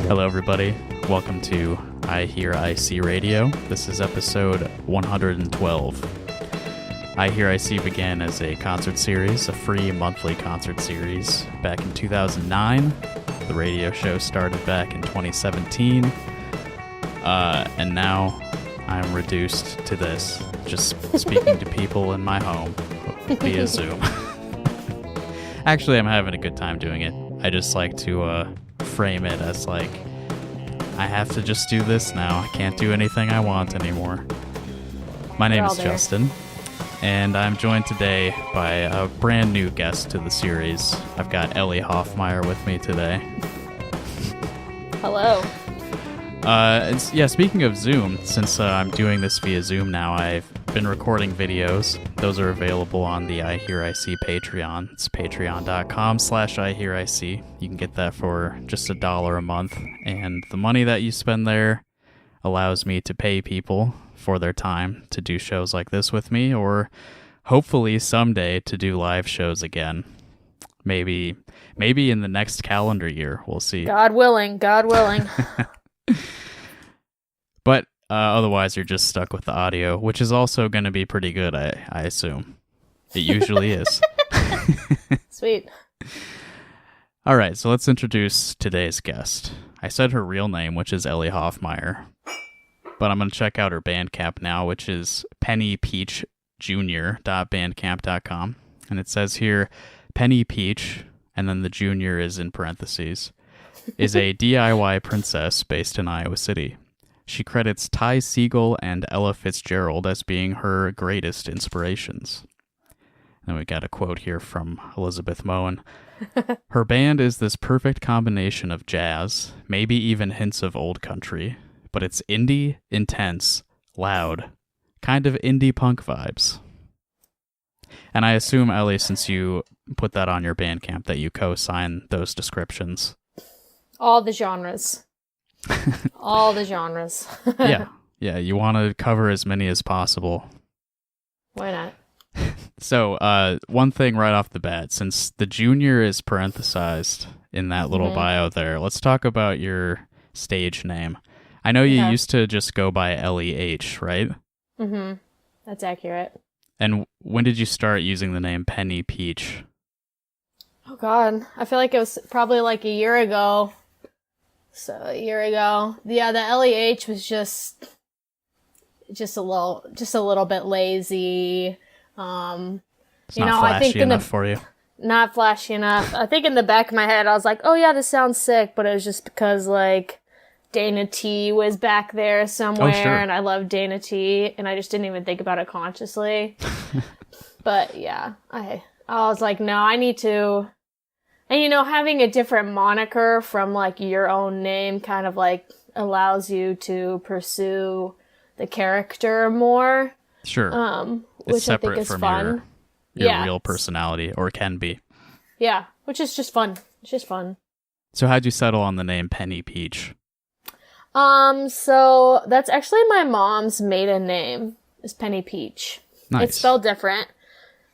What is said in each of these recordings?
Hello, everybody. Welcome to iHearIC Radio. This is episode 112. iHearIC began as a concert series, a free monthly concert series, back in 2009. The radio show started back in 2017. And now I'm reduced to this, just speaking to people in my home via Zoom. Actually, I'm having a good time doing it. I just like to frame it as like, I have to just do this now. I can't do anything I want anymore. My name is Justin, and I'm joined today by a brand new guest to the series. I've got Elly Hofmaier with me today. Hello. Speaking of Zoom, since I'm doing this via Zoom now, I've been recording videos. Those are available on the iHearIC Patreon. It's patreon.com/iHearIC. You can get that for just $1 a month. And the money that you spend there allows me to pay people for their time to do shows like this with me, or hopefully someday to do live shows again. Maybe in the next calendar year. We'll see. God willing. But otherwise, you're just stuck with the audio, which is also going to be pretty good, I assume. It usually is. Sweet. All right, so let's introduce today's guest. I said her real name, which is Elly Hofmaier, but I'm going to check out her Bandcamp now, which is pennypeachjr.bandcamp.com. And it says here, Penny Peach, and then the junior is in parentheses, is a DIY princess based in Iowa City. She credits Ty Segall and Ella Fitzgerald as being her greatest inspirations. And we got a quote here from Elizabeth Moen. Her band is this perfect combination of jazz, maybe even hints of old country, but it's indie, intense, loud, kind of indie punk vibes. And I assume, Elly, since you put that on your Bandcamp, that you co-sign those descriptions. All the genres. All the genres. Yeah, you want to cover as many as possible. Why not? So, one thing right off the bat, since the junior is parenthesized in that little bio there, let's talk about your stage name. I know you used to just go by Elly H, right? Mm-hmm. That's accurate. And when did you start using the name Penny Peach? Oh, God. I feel like it was probably like a year ago. So, a year ago. Yeah, the Elly H was just a little bit lazy. It's not flashy enough for you. Not flashy enough. I think in the back of my head, I was like, oh yeah, this sounds sick, but it was just because, like, Dana T was back there somewhere, and I love Dana T, and I just didn't even think about it consciously. But, yeah, I was like, no, I need to... And, having a different moniker from, like, your own name kind of, like, allows you to pursue the character more. Sure. Which I think is from fun. Your real personality, or can be. Yeah, which is just fun. It's just fun. So how'd you settle on the name Penny Peach? So that's actually my mom's maiden name, is Penny Peach. Nice. It's spelled different,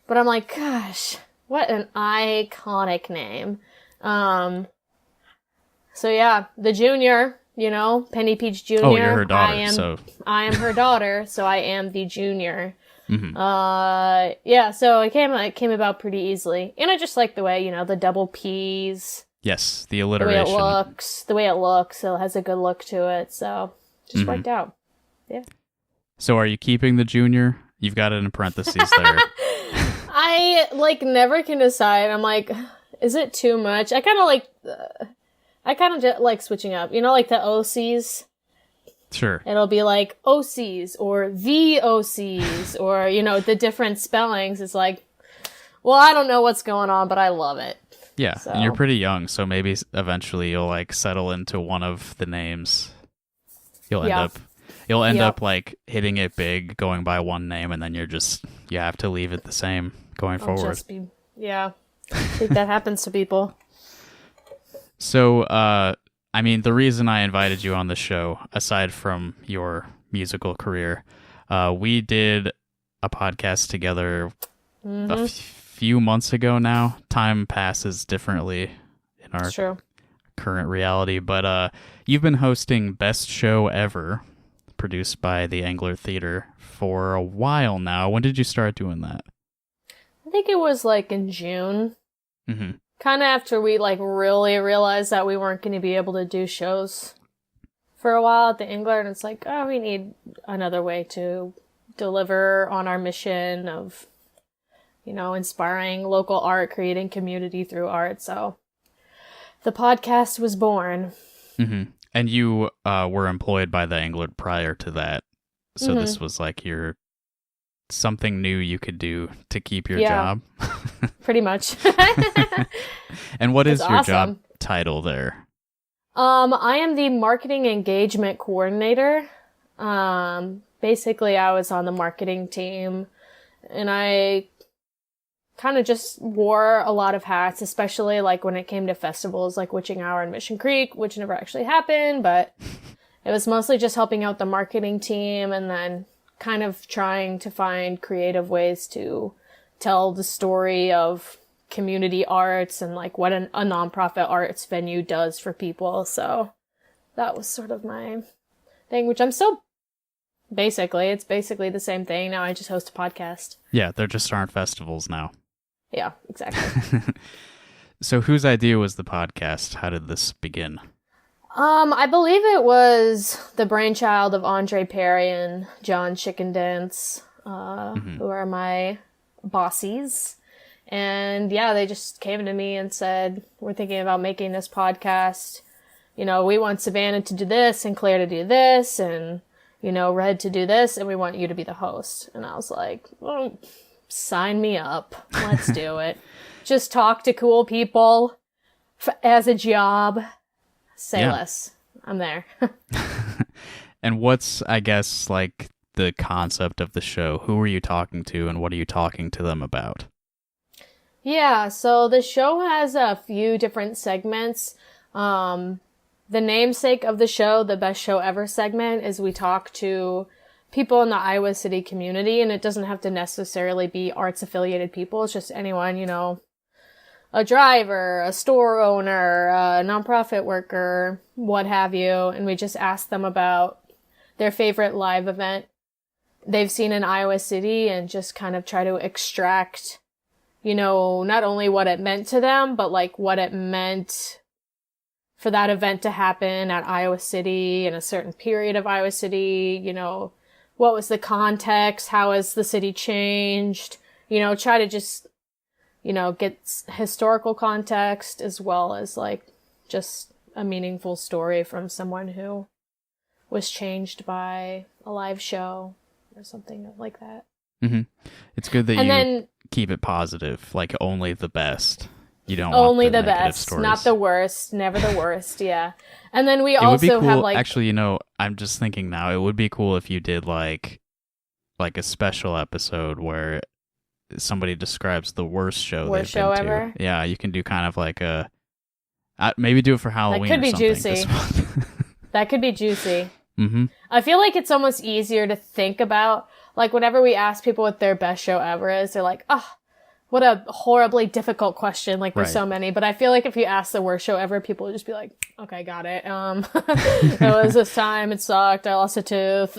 but I'm like, gosh, what an iconic name. So yeah, the junior, Penny Peach Jr. Oh, you're her daughter, I am her daughter, so I am the junior. Mm-hmm. Yeah, so it came about pretty easily. And I just like the way, the double P's. Yes, the alliteration. The way it looks, it has a good look to it, so just worked out. Yeah. So are you keeping the junior? You've got it in parentheses there. I, never can decide. I'm like, is it too much? I kind of like switching up. Like the OCs? Sure. It'll be like OCs or VOCs or, the different spellings. It's like, well, I don't know what's going on, but I love it. Yeah, so. And you're pretty young, so maybe eventually you'll, settle into one of the names. You'll end up, hitting it big, going by one name, and then you have to leave it the same going forward. I think that happens to people. So, the reason I invited you on the show, aside from your musical career, we did a podcast together a few months ago now. Time passes differently in our current reality, but you've been hosting Best Show Ever, produced by the Angler Theater, for a while now. When did you start doing that? I think it was like in June. Mm-hmm. Kind of after we like really realized that we weren't going to be able to do shows for a while at the Angler, and it's like, oh, we need another way to deliver on our mission of, inspiring local art, creating community through art. So the podcast was born. Mm-hmm. And you were employed by the Angler prior to that. So Mm-hmm. This was like something new you could do to keep your job. Pretty much. And what is your awesome. job title there? I am the marketing engagement coordinator. Basically, I was on the marketing team, and I kind of just wore a lot of hats, especially like when it came to festivals like Witching Hour and Mission Creek, which never actually happened, but it was mostly just helping out the marketing team and then kind of trying to find creative ways to tell the story of community arts and like what a nonprofit arts venue does for people. So that was sort of my thing, which I'm still it's basically the same thing. Now I just host a podcast. Yeah, there just aren't festivals now. Yeah, exactly. So whose idea was the podcast? How did this begin? I believe it was the brainchild of Andre Perry and John Chickendance, who are my bossies. And yeah, they just came to me and said, we're thinking about making this podcast. We want Savannah to do this and Claire to do this and, Red to do this, and we want you to be the host. And I was like, well, sign me up. Let's do it. Just talk to cool people as a job. Say less. I'm there. And what's, I guess, like the concept of the show? Who are you talking to and what are you talking to them about? Yeah, so the show has a few different segments. The namesake of the show, the Best Show Ever segment, is we talk to people in the Iowa City community, and it doesn't have to necessarily be arts-affiliated people. It's just anyone, a driver, a store owner, a nonprofit worker, what have you, and we just ask them about their favorite live event they've seen in Iowa City and just kind of try to extract, not only what it meant to them, but like what it meant for that event to happen at Iowa City in a certain period of Iowa City, what was the context, how has the city changed, try to just, get historical context as well as like just a meaningful story from someone who was changed by a live show or something like that. Mm-hmm. It's good that you keep it positive, like only the best. You don't only want the best, stories. Not the worst, never the worst. Yeah, and then we it would be also cool, have like actually, I'm just thinking now. It would be cool if you did like a special episode where somebody describes the worst show they've been to. Ever. Yeah, you can do kind of like maybe do it for Halloween. That could be or something juicy. this month. That could be juicy. Mm-hmm. I feel like it's almost easier to think about. Like whenever we ask people what their best show ever is, they're like, "Oh, what a horribly difficult question." Like there's so many, but I feel like if you ask the worst show ever, people would just be like, "Okay, got it. It was this time. It sucked. I lost a tooth."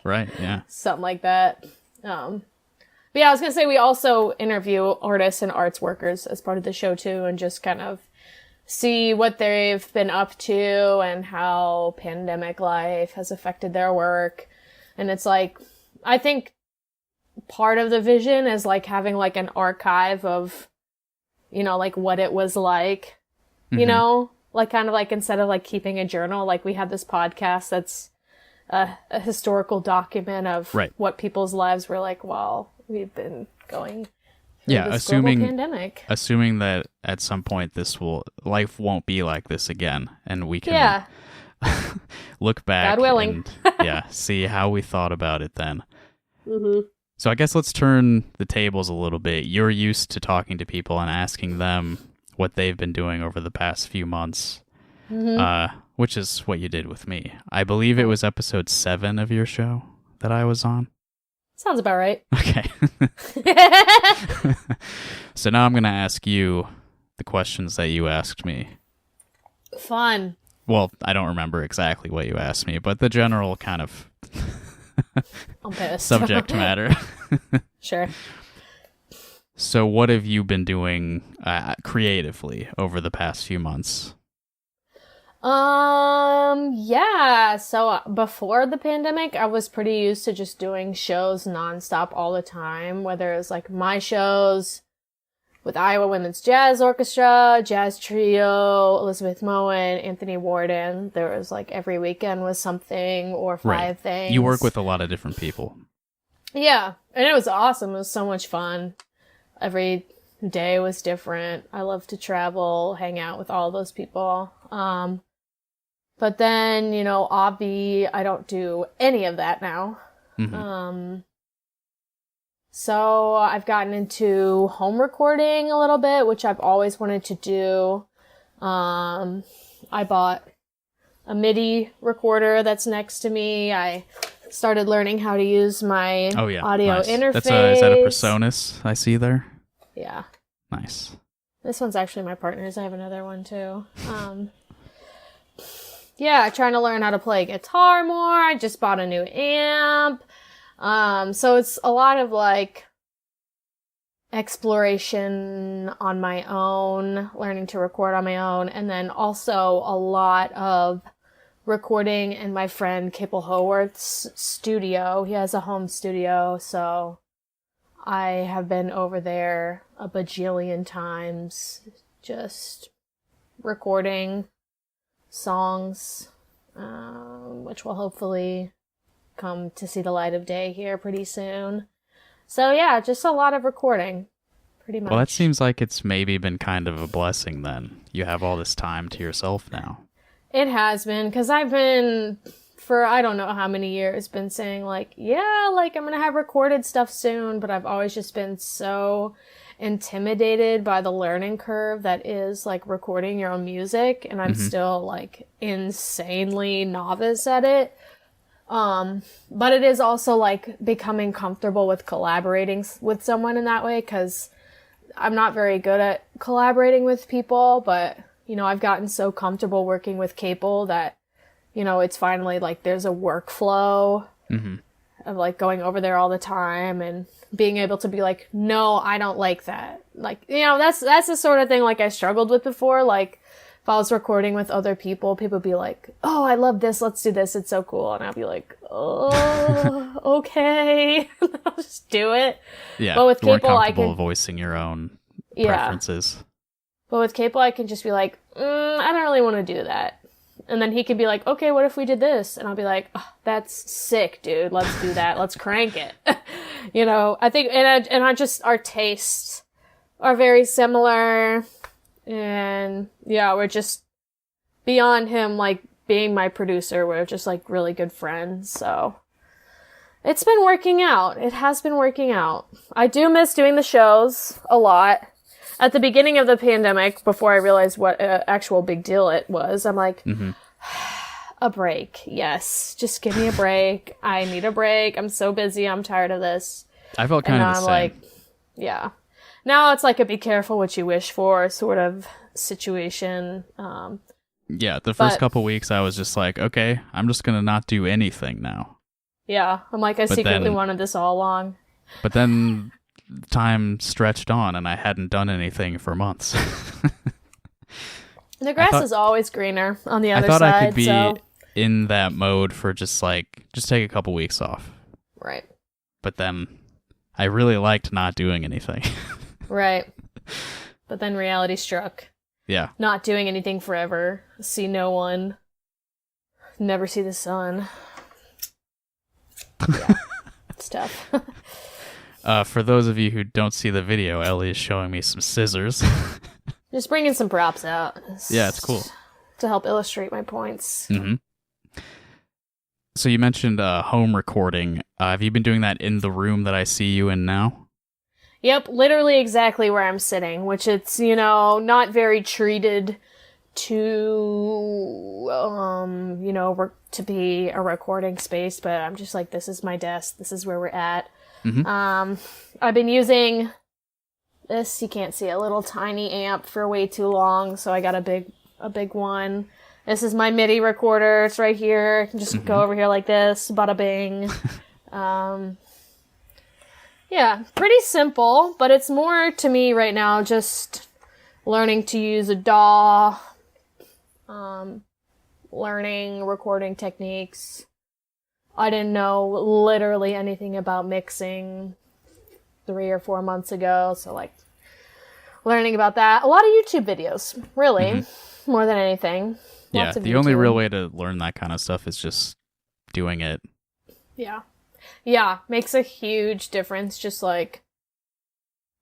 Right. Yeah. Something like that. But yeah, I was gonna say we also interview artists and arts workers as part of the show too, and just kind of see what they've been up to and how pandemic life has affected their work. And it's like, I think part of the vision is like having like an archive of, like what it was like, like kind of like instead of like keeping a journal, like we have this podcast that's a historical document of what people's lives were like while we've been going through this global pandemic. Assuming that at some point life won't be like this again, and we can look back, God willing, and see how we thought about it then. Mm-hmm. So I guess let's turn the tables a little bit. You're used to talking to people and asking them what they've been doing over the past few months, which is what you did with me. I believe it was episode 7 of your show that I was on. Sounds about right. Okay. So now I'm going to ask you the questions that you asked me. Fun. Well, I don't remember exactly what you asked me, but the general kind of I'm pissed. subject matter. Sure. So what have you been doing creatively over the past few months? Yeah. So before the pandemic, I was pretty used to just doing shows nonstop all the time, whether it was like my shows with Iowa Women's Jazz Orchestra, Jazz Trio, Elizabeth Moen, Anthony Warden. There was like every weekend was something or five things. You work with a lot of different people. Yeah. And it was awesome. It was so much fun. Every day was different. I love to travel, hang out with all those people. But then, I don't do any of that now. Mm-hmm. So I've gotten into home recording a little bit, which I've always wanted to do. I bought a MIDI recorder that's next to me. I started learning how to use my audio interface. Is that a Presonus I see there? Yeah. Nice. This one's actually my partner's. I have another one too. Yeah, trying to learn how to play guitar more. I just bought a new amp. So it's a lot of like exploration on my own, learning to record on my own, and then also a lot of recording in my friend Capel Howarth's studio. He has a home studio, so I have been over there a bajillion times just recording songs, which will hopefully come to see the light of day here pretty soon. So yeah, just a lot of recording, pretty much. Well, that seems like it's maybe been kind of a blessing then. You have all this time to yourself now. It has been, because I've been, for I don't know how many years, been saying like, yeah, like I'm going to have recorded stuff soon, but I've always just been so intimidated by the learning curve that is like recording your own music, and I'm still like insanely novice at it. But it is also like becoming comfortable with collaborating with someone in that way, because I'm not very good at collaborating with people, but I've gotten so comfortable working with Capel that, it's finally like there's a workflow of like going over there all the time and being able to be like, no, I don't like that. Like, that's the sort of thing like I struggled with before. Like if I was recording with other people, people would be like, oh, I love this. Let's do this. It's so cool. And I'd be like, oh, okay. I'll just do it. Yeah. But with Capel, I can... can voicing your own preferences. But with Capel, I can just be like, I don't really want to do that. And then he can be like, okay, what if we did this? And I'll be like, oh, that's sick, dude. Let's do that. Let's crank it. I think, and I just, our tastes are very similar. And yeah, we're just beyond him, like being my producer. We're just like really good friends. So it's been working out. It has been working out. I do miss doing the shows a lot. At the beginning of the pandemic, before I realized what an actual big deal it was, I'm like, a break. Yes. Just give me a break. I need a break. I'm so busy. I'm tired of this. I felt kind of the same. Like, yeah. Now it's like a be careful what you wish for sort of situation. Yeah, the first couple weeks I was just like, okay, I'm just going to not do anything now. Yeah. I'm like, I secretly wanted this all along. But then time stretched on and I hadn't done anything for months. The grass is always greener on the other side. I thought I could be in that mode for just take a couple weeks off. Right. But then I really liked not doing anything. Right. But then reality struck. Yeah. Not doing anything forever. See no one. Never see the sun. Yeah. It's tough. For those of you who don't see the video, Elly is showing me some scissors. Just bringing some props out. Yeah, it's cool. To help illustrate my points. Mm-hmm. So you mentioned home recording. Have you been doing that in the room that I see you in now? Yep, literally exactly where I'm sitting, which it's, not very treated to, to be a recording space, but I'm just like, this is my desk. This is where we're at. Mm-hmm. I've been using this, you can't see, a little tiny amp for way too long, so I got a big a big one. This is my MIDI recorder. It's right here. I can just go over here like this. Bada bing. Yeah, pretty simple, but it's more to me right now just learning to use a DAW, learning recording techniques. I didn't know literally anything about mixing 3 or 4 months ago, so like learning about that. A lot of YouTube videos, really, more than anything. Yeah, the only real way to learn that kind of stuff is just doing it. Yeah. Yeah, makes a huge difference just like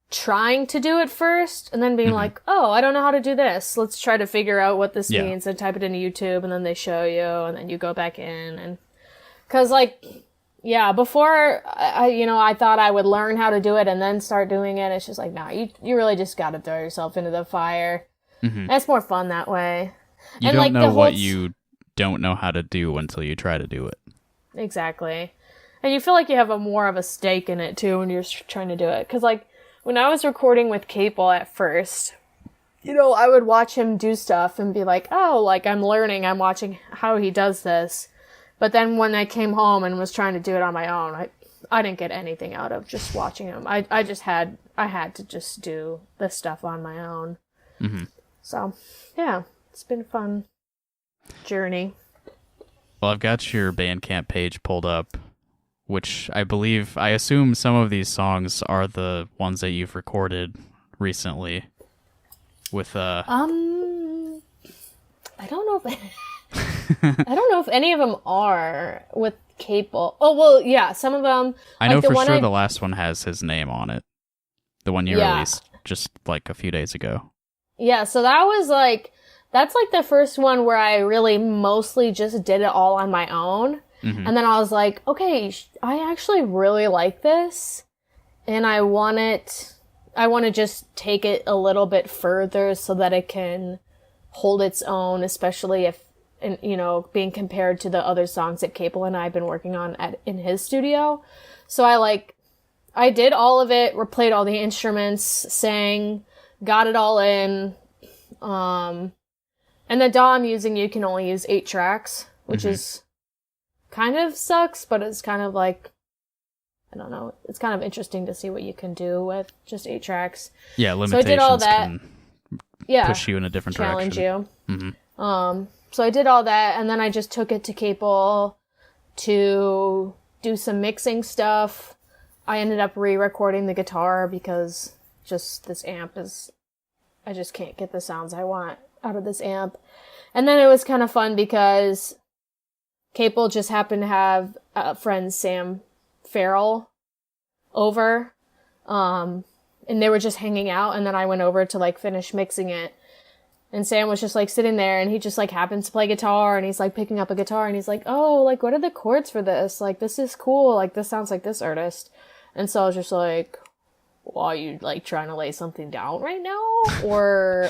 trying to do it first and then being like, oh, I don't know how to do this. Let's try to figure out what this means and type it into YouTube and then they show you and then you go back in and because like, yeah, before I thought I would learn how to do it and then start doing it. It's just like, nah, you really just got to throw yourself into the fire. It's more fun that way. You and don't know what you don't know how to do until you try to do it. Exactly. And you feel like you have more of a stake in it, too, when you're trying to do it. Because, like, when I was recording with Capel at first, I would watch him do stuff and be like, oh, like, I'm learning, I'm watching how he does this. But then when I came home and was trying to do it on my own, I didn't get anything out of just watching him. I had to just do this stuff on my own. So, yeah, it's been a fun journey. Well, I've got your Bandcamp page pulled up, which I assume some of these songs are the ones that you've recorded recently with I don't know if I don't know if any of them are with Capel. Oh, well, yeah, some of them. I know for sure the last one has his name on it. The one you released just like a few days ago. Yeah, so that's like the first one where I really mostly just did it all on my own. And then I was like, okay, I actually really like this. And I want to just take it a little bit further so that it can hold its own, especially if, being compared to the other songs that Capel and I have been working on in his studio. So I did all of it, replayed all the instruments, sang, got it all in. And the DAW I'm using, you can only use 8 tracks, which is kind of sucks, but it's kind of like, I don't know, it's kind of interesting to see what you can do with just 8 tracks. Yeah, limitations so I did all that. Can push you in a different challenge direction. You. So I did all that, and then I just took it to Capel to do some mixing stuff. I ended up re-recording the guitar because just this amp I just can't get the sounds I want out of this amp. And then it was kind of fun because Capel just happened to have a friend, Sam Farrell, over. And they were just hanging out, and then I went over to like finish mixing it. And Sam was just like sitting there, and he just like happens to play guitar, and he's like picking up a guitar, and he's like, oh, like what are the chords for this? Like this is cool, like this sounds like this artist. And so I was just like, well, are you like trying to lay something down right now? Or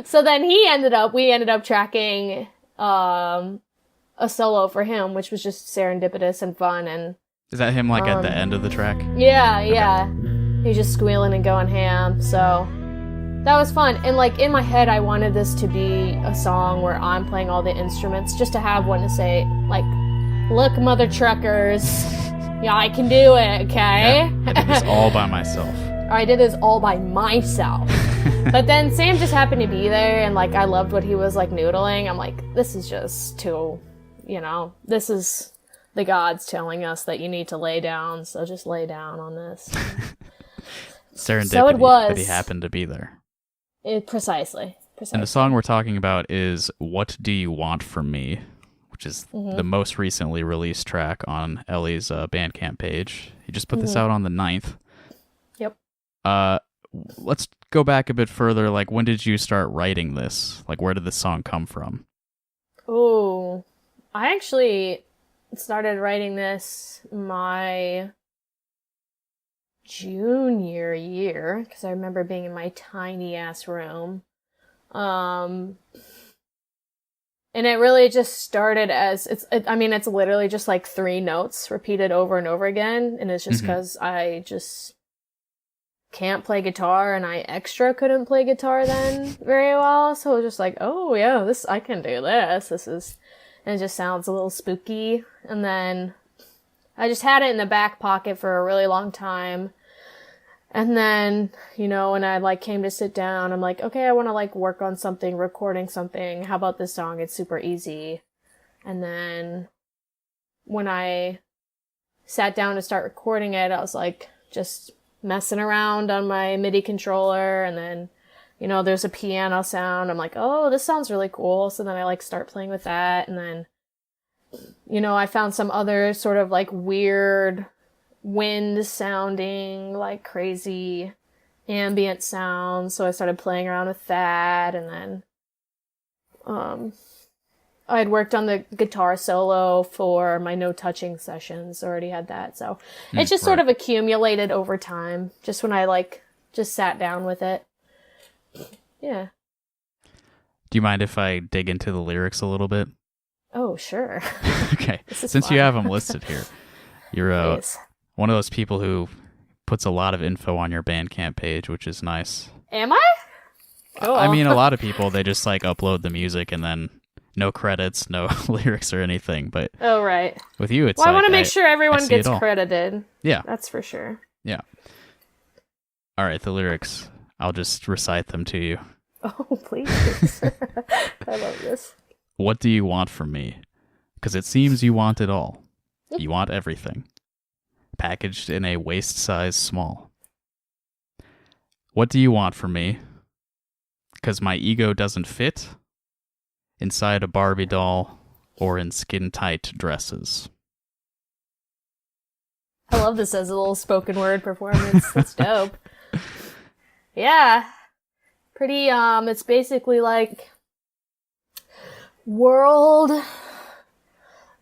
so then we ended up tracking a solo for him, which was just serendipitous and fun. And is that him like at the end of the track? Yeah, yeah. He's just squealing and going ham. So that was fun. And like in my head, I wanted this to be a song where I'm playing all the instruments, just to have one to say like, look, mother truckers, yeah, I can do it, okay? Yeah, I did this all by myself. I did this all by myself. But then Sam just happened to be there, and like I loved what he was like noodling. I'm like, this is just too, this is the gods telling us that you need to lay down, so just lay down on this. Serendipity, so it was. That he happened to be there. Precisely. And the song we're talking about is What Do You Want From Me, which is the most recently released track on Elly's Bandcamp page. He just put this out on the 9th. Yep. Let's go back a bit further. Like, when did you start writing this? Like, where did this song come from? Oh, I actually started writing this my junior year, because I remember being in my tiny ass room. And it really just started as, it's literally just like 3 notes repeated over and over again. And it's just because I just can't play guitar, and I extra couldn't play guitar then very well. So it was just like, oh yeah, I can do this. And it just sounds a little spooky. And then I just had it in the back pocket for a really long time. And then, when I like came to sit down, I'm like, okay, I want to like work on something, recording something. How about this song? It's super easy. And then when I sat down to start recording it, I was like just messing around on my MIDI controller. And then, there's a piano sound. I'm like, oh, this sounds really cool. So then I like start playing with that. And then, I found some other sort of like weird wind sounding, like crazy ambient sounds. So I started playing around with that. And then, I had worked on the guitar solo for my no touching sessions. Already had that. So it just sort of accumulated over time. Just when I like just sat down with it. Yeah. Do you mind if I dig into the lyrics a little bit? Oh, sure. Okay. Since you have them listed here, you're one of those people who puts a lot of info on your Bandcamp page, which is nice. Am I? Cool. I mean, a lot of people, they just like upload the music and then no credits, no lyrics or anything. But oh, right. With you, it's I want to make sure everyone gets credited. Yeah. That's for sure. Yeah. All right, the lyrics. I'll just recite them to you. Oh, please. I love this. What do you want from me? Because it seems you want it all. You want everything. Packaged in a waist size small. What do you want from me? Because my ego doesn't fit inside a Barbie doll or in skin-tight dresses. I love this as a little spoken word performance. That's dope. Yeah. Pretty, it's basically like world,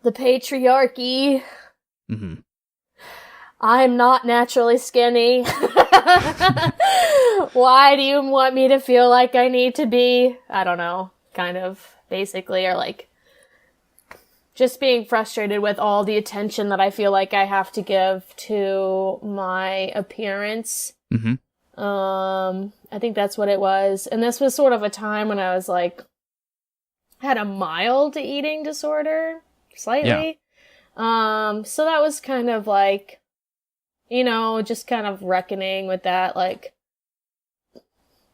the patriarchy. Mm-hmm. I'm not naturally skinny. Why do you want me to feel like I need to be? I don't know, kind of, basically, or like just being frustrated with all the attention that I feel like I have to give to my appearance. Mm-hmm. I think that's what it was. And this was sort of a time when I was like, had a mild eating disorder, slightly. Yeah. So that was kind of like, just kind of reckoning with that. Like,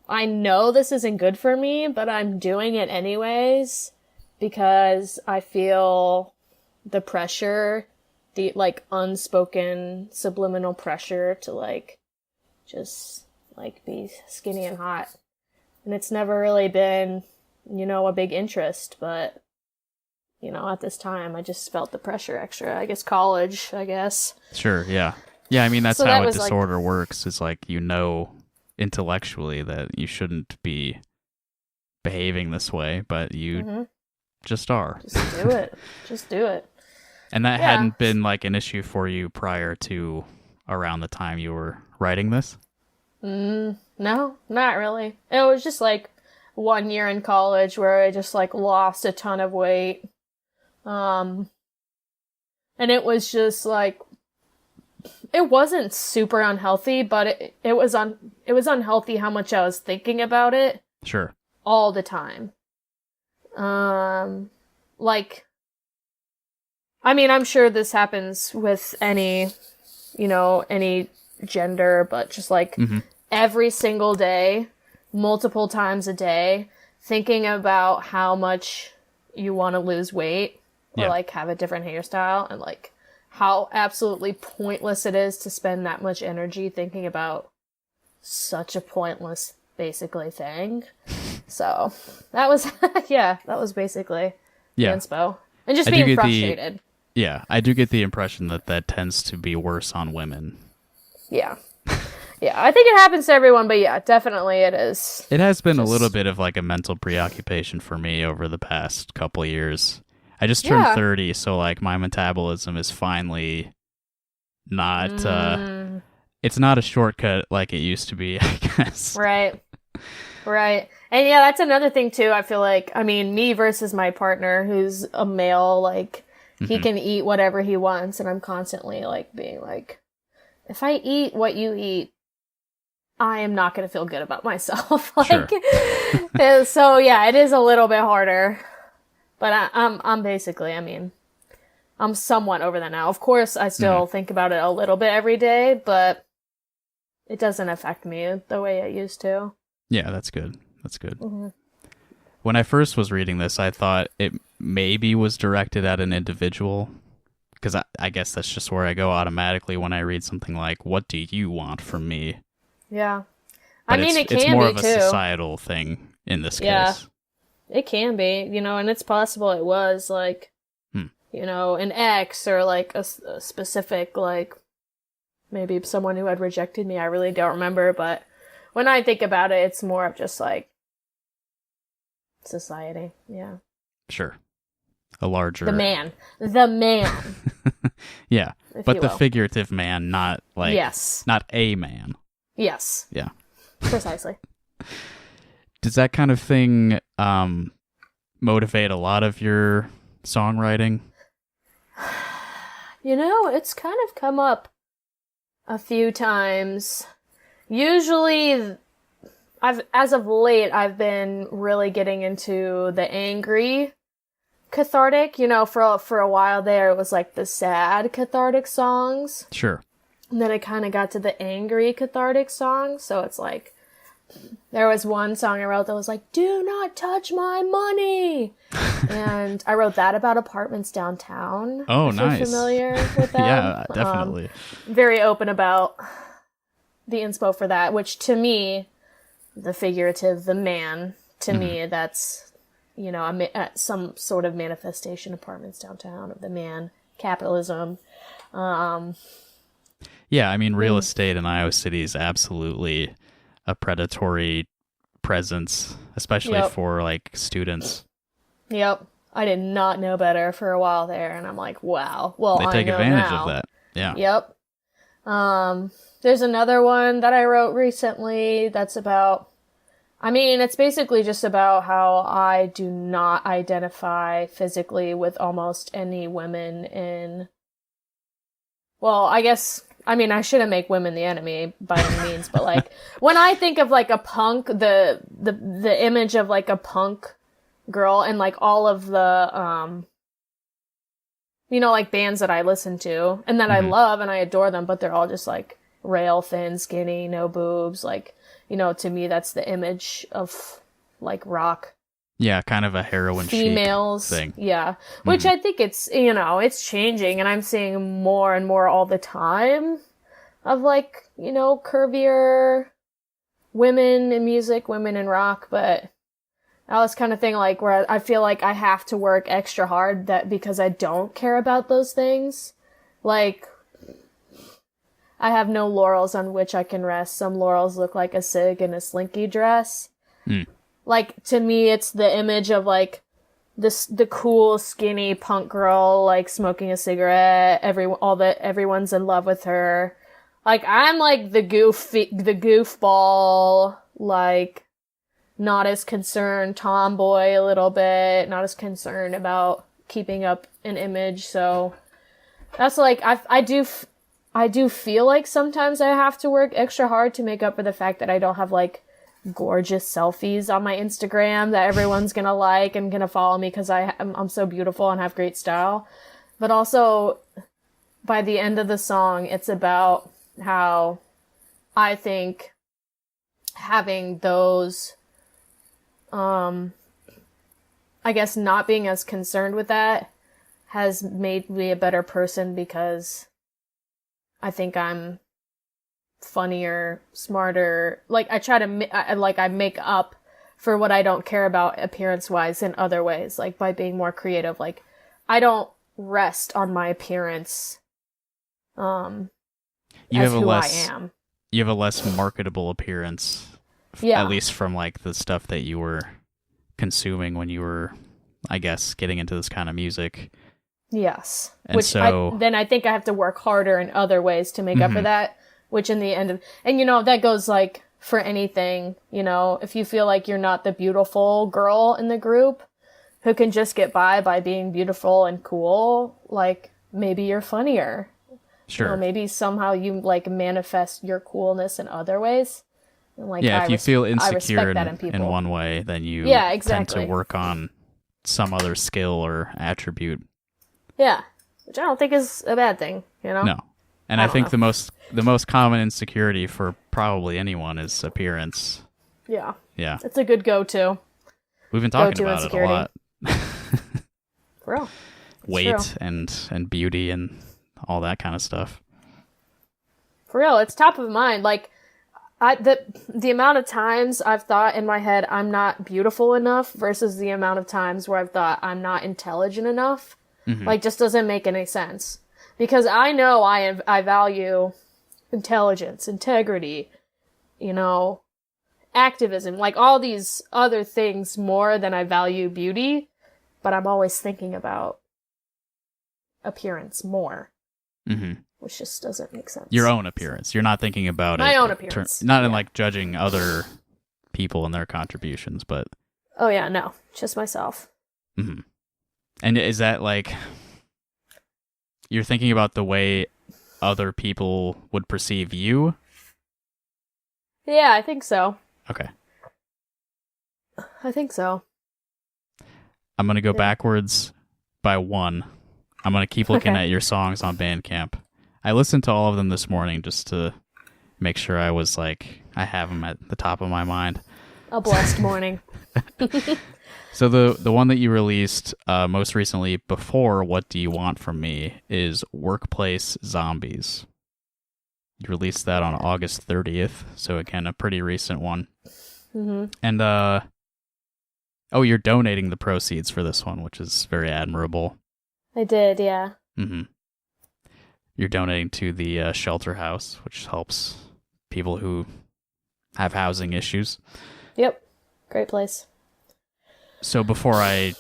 I know this isn't good for me, but I'm doing it anyways because I feel the pressure, the like unspoken subliminal pressure to like just like be skinny and hot. And it's never really been, a big interest, but at this time I just felt the pressure extra. I guess college, I guess. Sure, yeah. Yeah, I mean, that's how a disorder works. Is like, intellectually that you shouldn't be behaving this way, but you just are. Just do it. Just do it. And that hadn't been like an issue for you prior to around the time you were writing this? No, not really. It was just like 1 year in college where I just like lost a ton of weight. And it was just like, it wasn't super unhealthy, but it was unhealthy how much I was thinking about it. Sure. All the time. Like, I mean, I'm sure this happens with any gender, but just like every single day, multiple times a day, thinking about how much you want to lose weight or like have a different hairstyle, and like how absolutely pointless it is to spend that much energy thinking about such a pointless, basically, thing. So that was, that was basically the inspo. And just being frustrated. I do get the impression that tends to be worse on women. Yeah. Yeah, I think it happens to everyone, but yeah, definitely it is. It has been a little bit of like a mental preoccupation for me over the past couple of years. I just turned 30, so like my metabolism is finally not, it's not a shortcut like it used to be, I guess. Right. Right. And yeah, that's another thing too. I feel like, I mean, me versus my partner who's a male, like he can eat whatever he wants, and I'm constantly like being like, if I eat what you eat, I am not going to feel good about myself. Sure. So yeah, it is a little bit harder, but I'm basically, I mean, I'm somewhat over that now. Of course, I still think about it a little bit every day, but it doesn't affect me the way it used to. Yeah, that's good. That's good. Mm-hmm. When I first was reading this, I thought it maybe was directed at an individual, because I guess that's just where I go automatically when I read something like, "What do you want from me?" Yeah. But I mean, it can be, it's more of a too. societal thing in this case. It can be, and it's possible it was, like, an ex or, like, a specific, like, maybe someone who had rejected me. I really don't remember, but when I think about it, it's more of just, like, society. Yeah. Sure. A larger... The man. Yeah. But the figurative man, not, like... Yes. Not a man. Yes. Yeah. Precisely. Does that kind of thing motivate a lot of your songwriting? It's kind of come up a few times. Usually, as of late, I've been really getting into the angry cathartic. For a while there, it was like the sad cathartic songs. Sure. And then I kind of got to the angry cathartic songs. So it's like, there was one song I wrote that was like, "Do not touch my money." And I wrote that about apartments downtown. Oh, if nice. You're familiar with that? Yeah, definitely. Very open about the inspo for that, which to me, the figurative, the man, to me, that's, some sort of manifestation, apartments downtown, of the man, capitalism. Yeah, I mean, real estate in Iowa City is absolutely a predatory presence, especially for, like, students. Yep. I did not know better for a while there, and I'm like, wow. Well, they take advantage now. of that. Yeah. Yep. There's another one that I wrote recently that's about, it's basically just about how I do not identify physically with almost any women in, well, I guess, I shouldn't make women the enemy by any means, but, like, when I think of, like, a punk, the image of, like, a punk girl and, like, all of the, like, bands that I listen to and that I love and I adore them, but they're all just, like, rail thin, skinny, no boobs. Like, to me, that's the image of, like, rock. Yeah, kind of a heroin females chic thing. Yeah. Which I think it's, it's changing, and I'm seeing more and more all the time of, like, curvier women in music, women in rock, but I was kind of thing, like, where I feel like I have to work extra hard because I don't care about those things. Like, I have no laurels on which I can rest. Some laurels look like a cig in a slinky dress. Like, to me, it's the image of, like, the cool, skinny punk girl, like, smoking a cigarette. Everyone's in love with her. Like, I'm, like, the goofball, like, not as concerned tomboy a little bit, not as concerned about keeping up an image. So that's, like, I do feel like sometimes I have to work extra hard to make up for the fact that I don't have, like, gorgeous selfies on my Instagram that everyone's gonna like and gonna follow me because I'm so beautiful and have great style. But also, by the end of the song, it's about how I think having those, I guess not being as concerned with that has made me a better person, because I think I'm funnier, smarter. Like, I try to, I make up for what I don't care about appearance-wise in other ways, like by being more creative. Like, I don't rest on my appearance, you as have who I am. You have a less marketable appearance, yeah. At least from, like, the stuff that you were consuming when you were, I guess, getting into this kind of music. Yes. And which so, I think I have to work harder in other ways to make up for that. Which in the end of, and that goes, like, for anything, if you feel like you're not the beautiful girl in the group who can just get by being beautiful and cool, like, maybe you're funnier. Sure. Maybe somehow you, like, manifest your coolness in other ways. Like, yeah, if you feel I insecure respect that in people. in one way, then you tend to work on some other skill or attribute. Yeah, which I don't think is a bad thing, you know? No. And I think the most common insecurity for probably anyone is appearance. Yeah. Yeah. It's a good go-to. We've been talking about it a lot. For real. Weight and beauty and all that kind of stuff. For real, it's top of mind. Like, the amount of times I've thought in my head I'm not beautiful enough versus the amount of times where I've thought I'm not intelligent enough, like, just doesn't make any sense. Because I know I value intelligence, integrity, you know, activism, like all these other things more than I value beauty, but I'm always thinking about appearance more. Mm-hmm. Which just doesn't make sense. Your own appearance. You're not thinking about my own appearance. Not in like judging other people and their contributions, but... Oh yeah, no. Just myself. Mm-hmm. And is that like... You're thinking about the way other people would perceive you? Yeah, I think so. Okay. I think so. I'm going to go backwards by one. I'm going to keep looking at your songs on Bandcamp. I listened to all of them this morning just to make sure I was like, I have them at the top of my mind. A blessed morning. So the one that you released most recently before What Do You Want From Me is Workplace Zombies. You released that on August 30th, so again, a pretty recent one. Mm-hmm. And, you're donating the proceeds for this one, which is very admirable. I did, yeah. Mm-hmm. You're donating to the shelter house, which helps people who have housing issues. Yep. Great place. So before I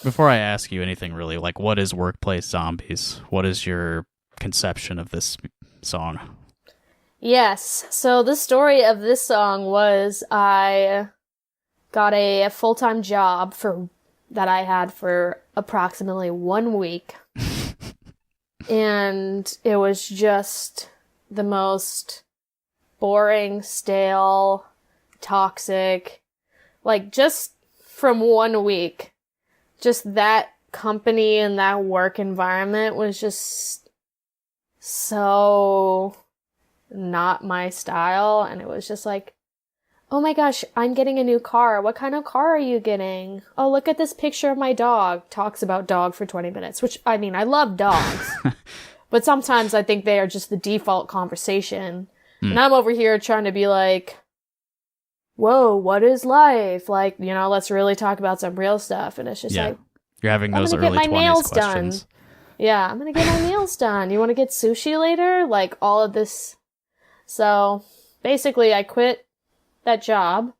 ask you anything really, like, what is Workplace Zombies? What is your conception of this song? Yes. So the story of this song was I got a full-time job that I had for approximately 1 week. And it was just the most boring, stale, toxic, like, just from 1 week, just that company and that work environment was just so not my style. And it was just like, oh my gosh, I'm getting a new car. What kind of car are you getting? Oh, look at this picture of my dog. Talks about dog for 20 minutes, which, I mean, I love dogs. But sometimes I think they are just the default conversation. And I'm over here trying to be like, whoa, what is life? Like, you know, let's really talk about some real stuff. And it's just like, you're having those early 20s questions. Yeah, I'm going to get my nails done. You want to get sushi later? Like, all of this. So, basically, I quit that job.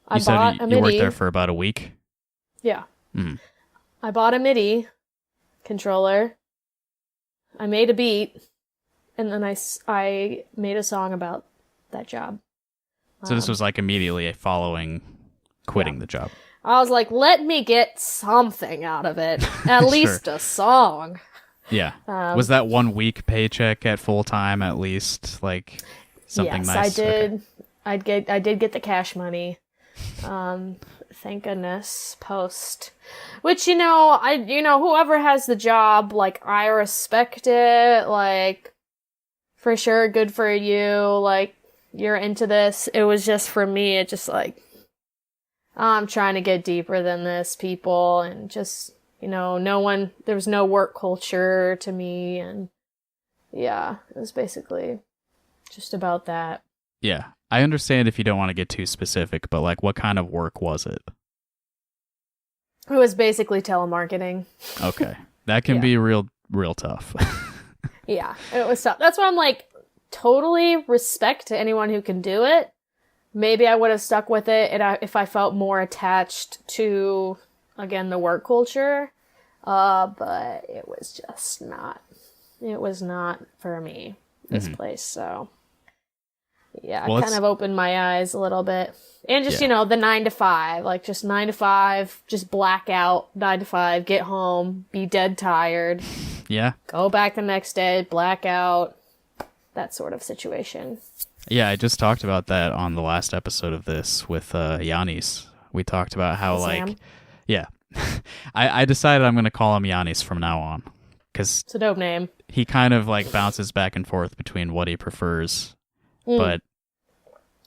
I bought a MIDI. You worked there for about a week? Yeah. I bought a MIDI controller. I made a beat. And then I made a song about that job. So this was like immediately following quitting the job. I was like, let me get something out of it. At least a song. Yeah. Was that 1 week paycheck at full time at least? Like something nice? Yes, I did. Okay. I did get the cash money. Thank goodness. Post. Which, whoever has the job, like, I respect it. Like, for sure, good for you. Like, you're into this. It was just, for me, it just like, I'm trying to get deeper than this, people, and just, there was no work culture to me, and yeah, it was basically just about that. Yeah. I understand if you don't want to get too specific, but like, what kind of work was it? It was basically telemarketing. Okay. That can be real tough. Yeah, it was tough. That's why I'm like, totally respect to anyone who can do it. Maybe I would have stuck with it if I felt more attached to, again, the work culture. But it was just not. It was not for me, this place. So, yeah, it kind of opened my eyes a little bit. And just, the 9 to 5. Like, just 9 to 5, just black out, 9 to 5, get home, be dead tired. Yeah. Go back the next day, black out. That sort of situation. Yeah, I just talked about that on the last episode of this with Yanis. We talked about how, like, yeah, I decided I'm going to call him Yanis from now on because it's a dope name. He kind of like bounces back and forth between what he prefers, but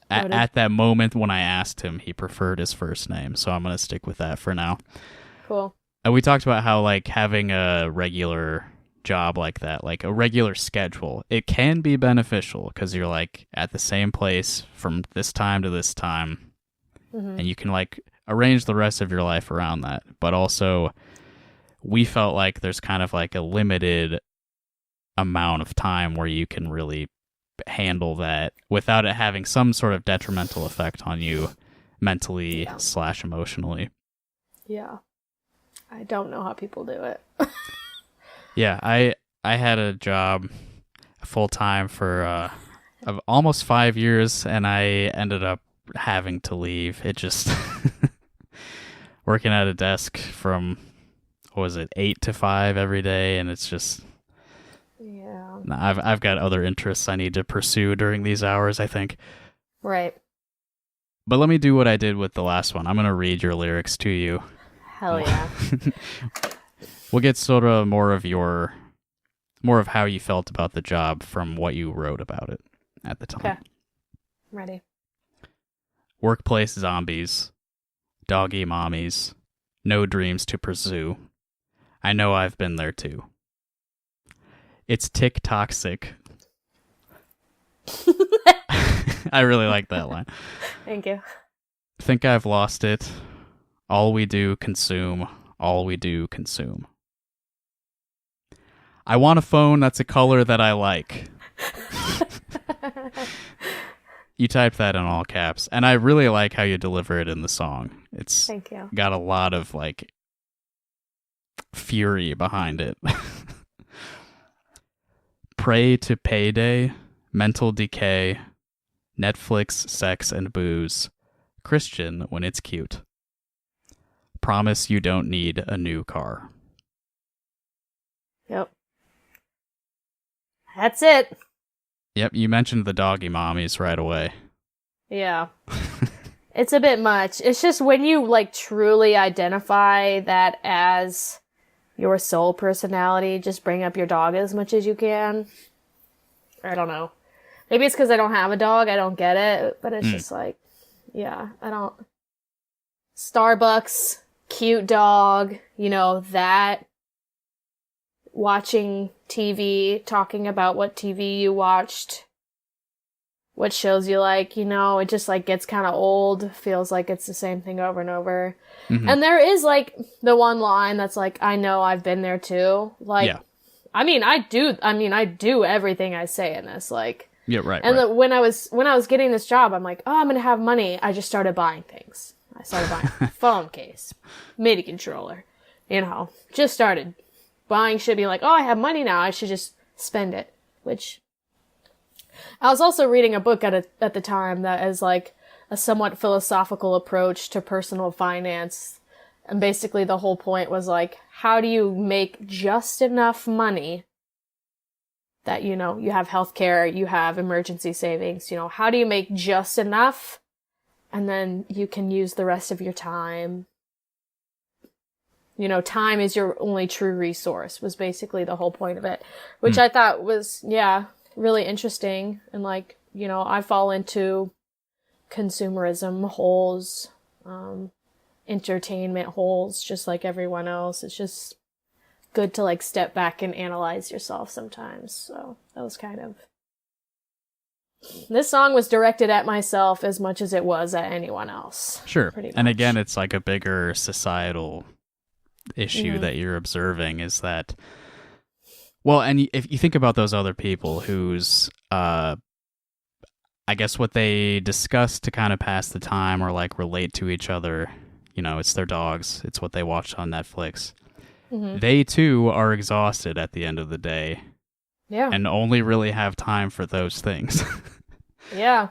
at that moment when I asked him, he preferred his first name, so I'm going to stick with that for now. Cool. And we talked about how, like, having a regular job like that, like a regular schedule, it can be beneficial because you're like at the same place from this time to this time, and you can like arrange the rest of your life around that. But also, we felt like there's kind of like a limited amount of time where you can really handle that without it having some sort of detrimental effect on you mentally / emotionally. Yeah. I don't know how people do it. Yeah, I had a job full time for almost 5 years, and I ended up having to leave. It just working at a desk from 8 to 5 every day, and it's just I've got other interests I need to pursue during these hours, I think. Right. But let me do what I did with the last one. I'm going to read your lyrics to you. Hell yeah. We'll get sort of more of how you felt about the job from what you wrote about it at the time. Okay. Ready. Workplace zombies, doggy mommies, no dreams to pursue. I know I've been there too. It's tick toxic. I really like that line. Thank you. Think I've lost it. All we do, consume. All we do, consume. I want a phone that's a color that I like. You typed that in all caps, and I really like how you deliver it in the song. It's Thank you. Got a lot of like fury behind it. Pray to payday, mental decay, Netflix, sex, and booze. Christian when it's cute. Promise you don't need a new car. Yep. That's it. Yep, you mentioned the doggy mommies right away. Yeah. It's a bit much. It's just when you like truly identify that as your sole personality, just bring up your dog as much as you can. I don't know. Maybe it's because I don't have a dog. I don't get it. But it's just like, yeah, I don't. Starbucks, cute dog, that. Watching TV, talking about what TV you watched, what shows you like, it just like gets kind of old. Feels like it's the same thing over and over. Mm-hmm. And there is like the one line that's like, I know I've been there too. Like, yeah. I do everything I say in this. Like, yeah, right. And when I was getting this job, I'm like, oh, I'm going to have money. I just started buying things. I started buying a phone case, MIDI controller, just started buying shit, being like, oh, I have money now. I should just spend it. Which I was also reading a book at the time that is like a somewhat philosophical approach to personal finance. And basically the whole point was like, how do you make just enough money that, you have healthcare, you have emergency savings, how do you make just enough? And then you can use the rest of your time. Time is your only true resource was basically the whole point of it, which I thought was, really interesting. And like, I fall into consumerism holes, entertainment holes, just like everyone else. It's just good to like step back and analyze yourself sometimes. So that was this song was directed at myself as much as it was at anyone else. Sure. And again, it's like a bigger societal issue that you're observing is that, well, and if you think about those other people whose, I guess what they discuss to kind of pass the time or like relate to each other, it's their dogs, it's what they watch on Netflix. Mm-hmm. They too are exhausted at the end of the day. Yeah. And only really have time for those things. Yeah.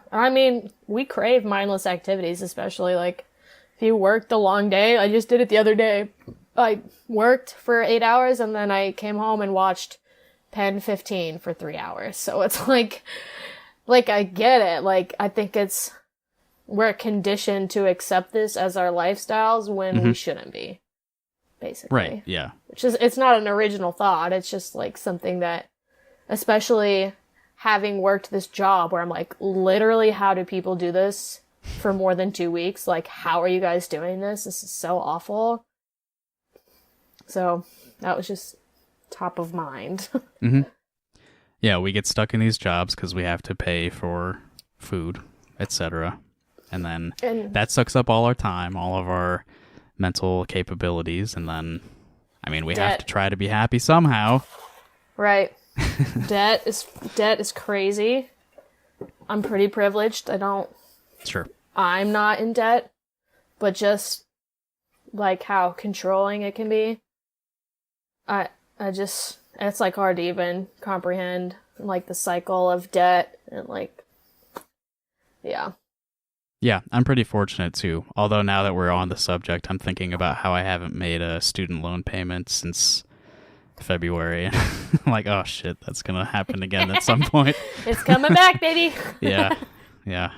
We crave mindless activities, especially like if you worked a long day. I just did it the other day. I worked for 8 hours and then I came home and watched Pen 15 for 3 hours. So it's like, like, I get it. Like, I think we're conditioned to accept this as our lifestyles when we shouldn't be, basically. Right, yeah. It's not an original thought. It's just, like, something that, especially having worked this job where I'm like, literally, how do people do this for more than 2 weeks? Like, how are you guys doing this? This is so awful. So, that was just top of mind. Yeah, we get stuck in these jobs because we have to pay for food, etc. And then that sucks up all our time, all of our mental capabilities. And then, I mean, we have to try to be happy somehow. Right. Debt is crazy. I'm pretty privileged. Sure. I'm not in debt, but just like how controlling it can be. It's like hard to even comprehend, like the cycle of debt and like, yeah. Yeah, I'm pretty fortunate too. Although now that we're on the subject, I'm thinking about how I haven't made a student loan payment since February. Like, oh shit, that's going to happen again at some point. It's coming back, baby. Yeah.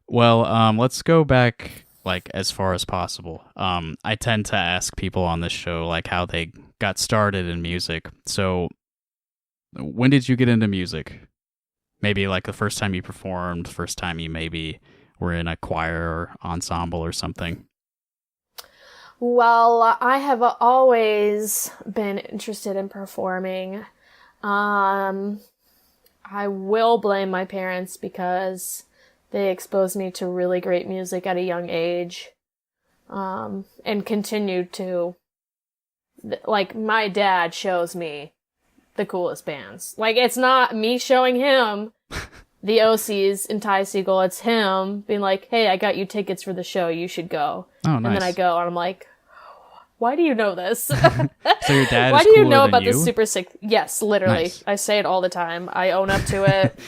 Well, let's go back like as far as possible. I tend to ask people on this show like how they got started in music. So when did you get into music? Maybe like the first time you performed, first time you maybe were in a choir or ensemble or something. Well, I have always been interested in performing. I will blame my parents because they exposed me to really great music at a young age, and continued to. Like, my dad shows me the coolest bands. Like, it's not me showing him the OCs in Ty Segall. It's him being like, hey, I got you tickets for the show. You should go. Oh, nice. And then I go, and I'm like, why do you know this? So your dad why is do you cooler know than about you? this super sick? Yes, literally. Nice. I say it all the time. I own up to it.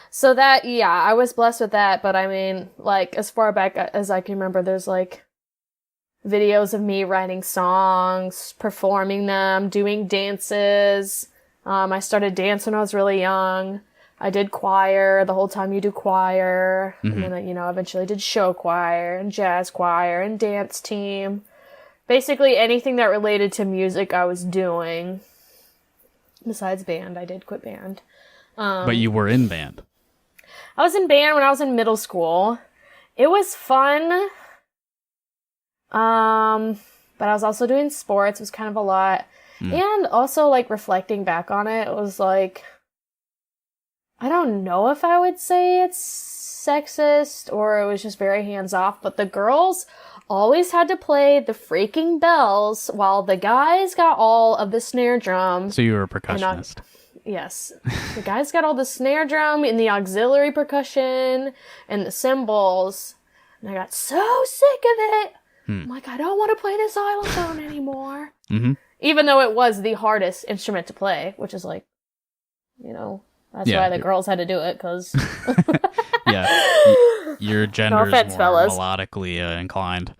So that, yeah, I was blessed with that. But I mean, like, as far back as I can remember, there's like videos of me writing songs, performing them, doing dances. I started dance when I was really young. I did choir the whole time you do choir. And then, eventually did show choir and jazz choir and dance team. Basically anything that related to music I was doing. Besides band. I did quit band. But you were in band. I was in band when I was in middle school. It was fun. But I was also doing sports. It was kind of a lot. And also, like, reflecting back on it, it was like, I don't know if I would say it's sexist or it was just very hands-off, but the girls always had to play the freaking bells while the guys got all of the snare drum. So you were a percussionist. Yes. The guys got all the snare drum and the auxiliary percussion and the cymbals. And I got so sick of it. I'm like, I don't want to play the xylophone anymore. Even though it was the hardest instrument to play, which is like, that's why the girls had to do it, because... Yeah. Your gender is more fellas. melodically inclined.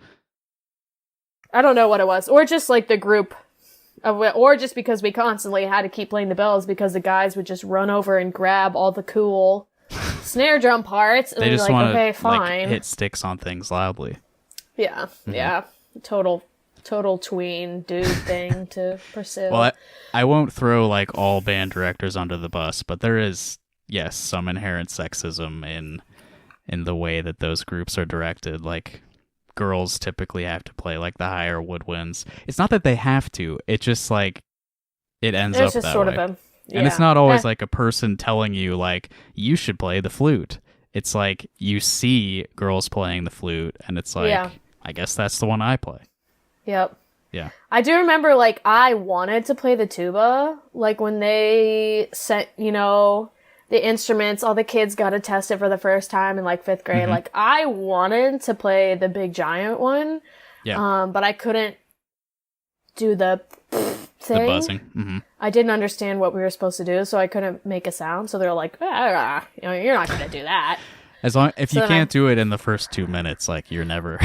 I don't know what it was. Or just like the group of it, or just because we constantly had to keep playing the bells because the guys would just run over and grab all the cool snare drum parts. And they just like, want okay, to fine. hit sticks on things loudly. Yeah. Total tween dude thing to pursue. Well, I won't throw like all band directors under the bus, but there is, yes, some inherent sexism in the way that those groups are directed. Like, girls typically have to play like the higher woodwinds. It's not that they have to. It just like it ends up just that sort way. of And it's not always like a person telling you like you should play the flute. It's like you see girls playing the flute, and it's like, I guess that's the one I play. Yep. Yeah. I do remember, like, I wanted to play the tuba. Like, when they sent, the instruments, all the kids got to test it for the first time in, like, 5th grade. Like, I wanted to play the big giant one. Yeah. But I couldn't do the thing. The buzzing. I didn't understand what we were supposed to do, so I couldn't make a sound. So they're like, you're not going to do that. If you can't do it in the first 2 minutes, like, you're never...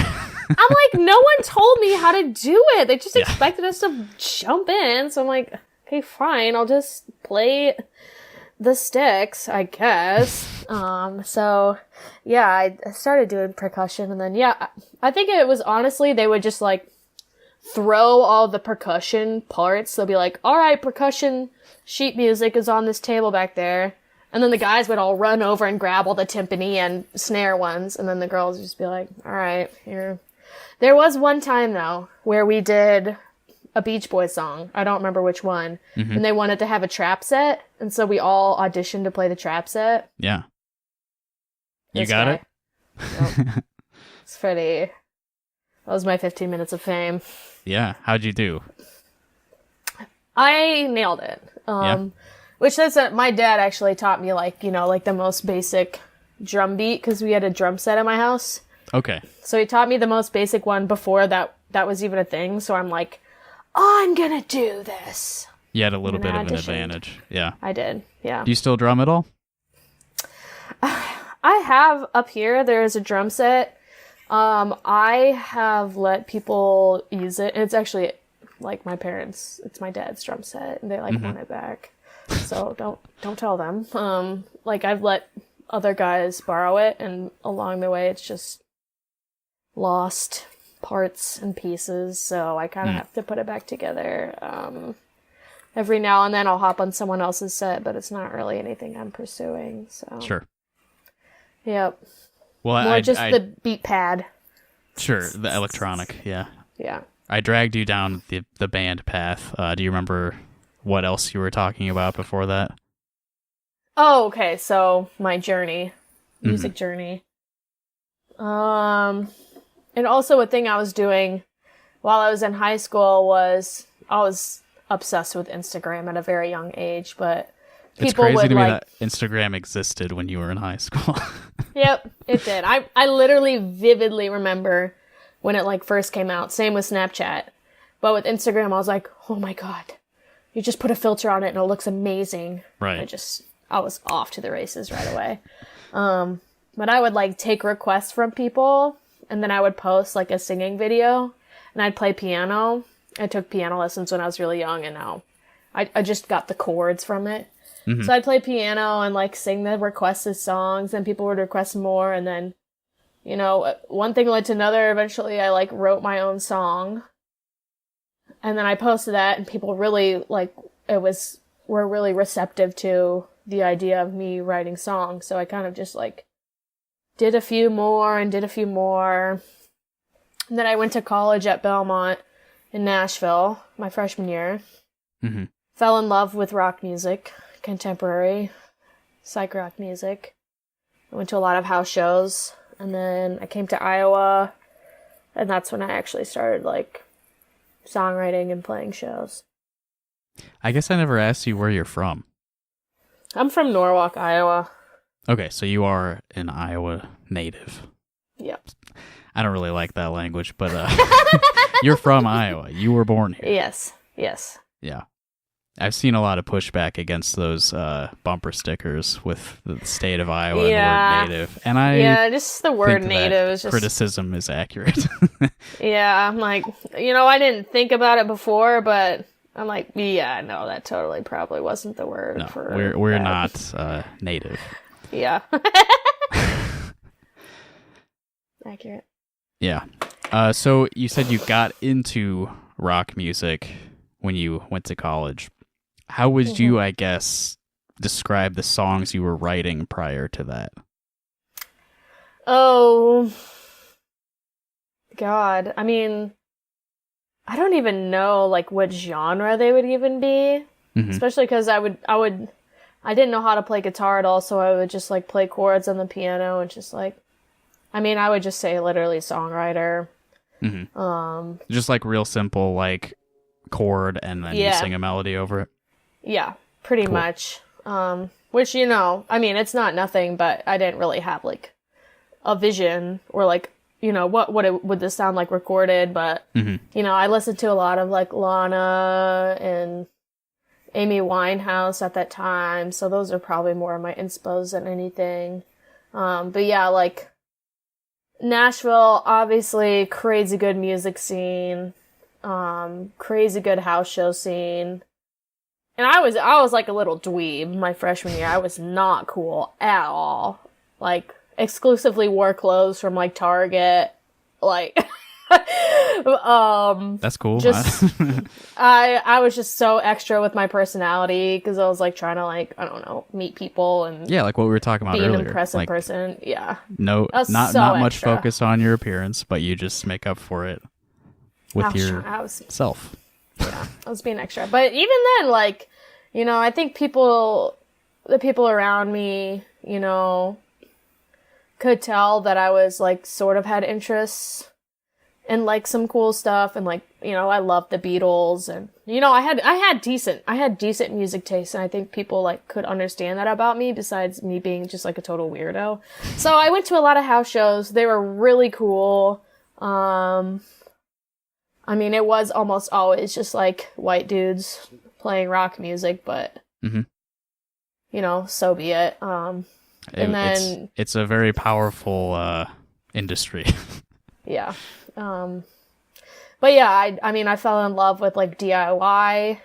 I'm like, no one told me how to do it. They just expected us to jump in. So I'm like, okay, fine. I'll just play the sticks, I guess. So yeah, I started doing percussion, and then yeah, I think it was honestly they would just like throw all the percussion parts. They'll be like, all right, percussion sheet music is on this table back there. And then the guys would all run over and grab all the timpani and snare ones. And then the girls would just be like, all right, here. There was one time, though, where we did a Beach Boys song. I don't remember which one. Mm-hmm. And they wanted to have a trap set. And so we all auditioned to play the trap set. Yeah. You got it? Nope. It's pretty... That was my 15 minutes of fame. Yeah. How'd you do? I nailed it. Yeah. Which says that my dad actually taught me, like, you know, like the most basic drum beat, because we had a drum set at my house. Okay. So he taught me the most basic one before that was even a thing. So I'm like, I'm gonna do this. You had a little bit of an advantage. Yeah. I did. Yeah. Do you still drum at all? I have up here. There is a drum set. I have let people use it. And it's actually like my parents. It's my dad's drum set, and they like want it back. So don't tell them. Like I've let other guys borrow it, and along the way it's just lost parts and pieces. So I kind of have to put it back together. Every now and then I'll hop on someone else's set, but it's not really anything I'm pursuing. So sure. Yep. Well, more just the beat pad. Sure, the electronic. Yeah. Yeah. I dragged you down the band path. Do you remember what else you were talking about before that? Oh, okay. So my journey, music journey. And also a thing I was doing while I was in high school was I was obsessed with Instagram at a very young age, but people it's crazy would to me like... that Instagram existed when you were in high school. Yep, it did. I literally vividly remember when it like first came out. Same with Snapchat. But with Instagram, I was like, oh my God, you just put a filter on it and it looks amazing. Right. I was off to the races right away. But I would like take requests from people, and then I would post like a singing video, and I'd play piano. I took piano lessons when I was really young, and now I just got the chords from it. Mm-hmm. So I'd play piano and like sing the requested songs, and people would request more, and then, you know, one thing led to another. Eventually I like wrote my own song, and then I posted that, and people really like were really receptive to the idea of me writing songs. So I kind of just like did a few more. And then I went to college at Belmont in Nashville my freshman year. Mm-hmm. Fell in love with rock music, contemporary psych rock music. I went to a lot of house shows, and then I came to Iowa, and that's when I actually started like songwriting and playing shows. I guess I never asked you where you're from. I'm from Norwalk, Iowa. Okay, so you are an Iowa native. Yep. I don't really like that language, but you're from Iowa. You were born here. Yes. Yeah. I've seen a lot of pushback against those bumper stickers with the state of Iowa and the word native. And just the word native is just... criticism is accurate. Yeah, I'm like, you know, I didn't think about it before, but I'm like, yeah, no, that totally probably wasn't the word. No, for we're that. not native. Yeah. Accurate. Yeah. So you said you got into rock music when you went to college. How would you, I guess, describe the songs you were writing prior to that? Oh, God. I mean, I don't even know, like, what genre they would even be. Mm-hmm. Especially because I didn't know how to play guitar at all, so I would just, like, play chords on the piano and just, like, I would just say literally songwriter. Mm-hmm. Just, like, real simple, like, chord and then you sing a melody over it? Yeah, pretty much. Which, you know, it's not nothing, but I didn't really have, like, a vision or, like, you know, what would this sound like recorded, but, you know, I listened to a lot of, like, Lana and Amy Winehouse at that time, so those are probably more of my inspos than anything. But yeah, like, Nashville, obviously, crazy good music scene, crazy good house show scene. And I was like a little dweeb my freshman year. I was not cool at all. Like, exclusively wore clothes from, like, Target. Like, that's cool. Just, I was just so extra with my personality because I was, like, trying to, like, I don't know, meet people and yeah, like what we were talking about earlier. Be an impressive like, person. Yeah. No, not so much extra. focus on your appearance, but you just make up for it with yourself. Yeah, I was being extra. But even then, like, you know, I think the people around me, you know, could tell that I was, like, sort of had interests in, like, some cool stuff. And, like, you know, I loved the Beatles. And, you know, I had decent music taste. And I think people, like, could understand that about me besides me being just, like, a total weirdo. So I went to a lot of house shows. They were really cool. I mean, it was almost always just, like, white dudes playing rock music, but, you know, so be it. And then... It's a very powerful industry. Yeah. But yeah, I mean, I fell in love with, like, DIY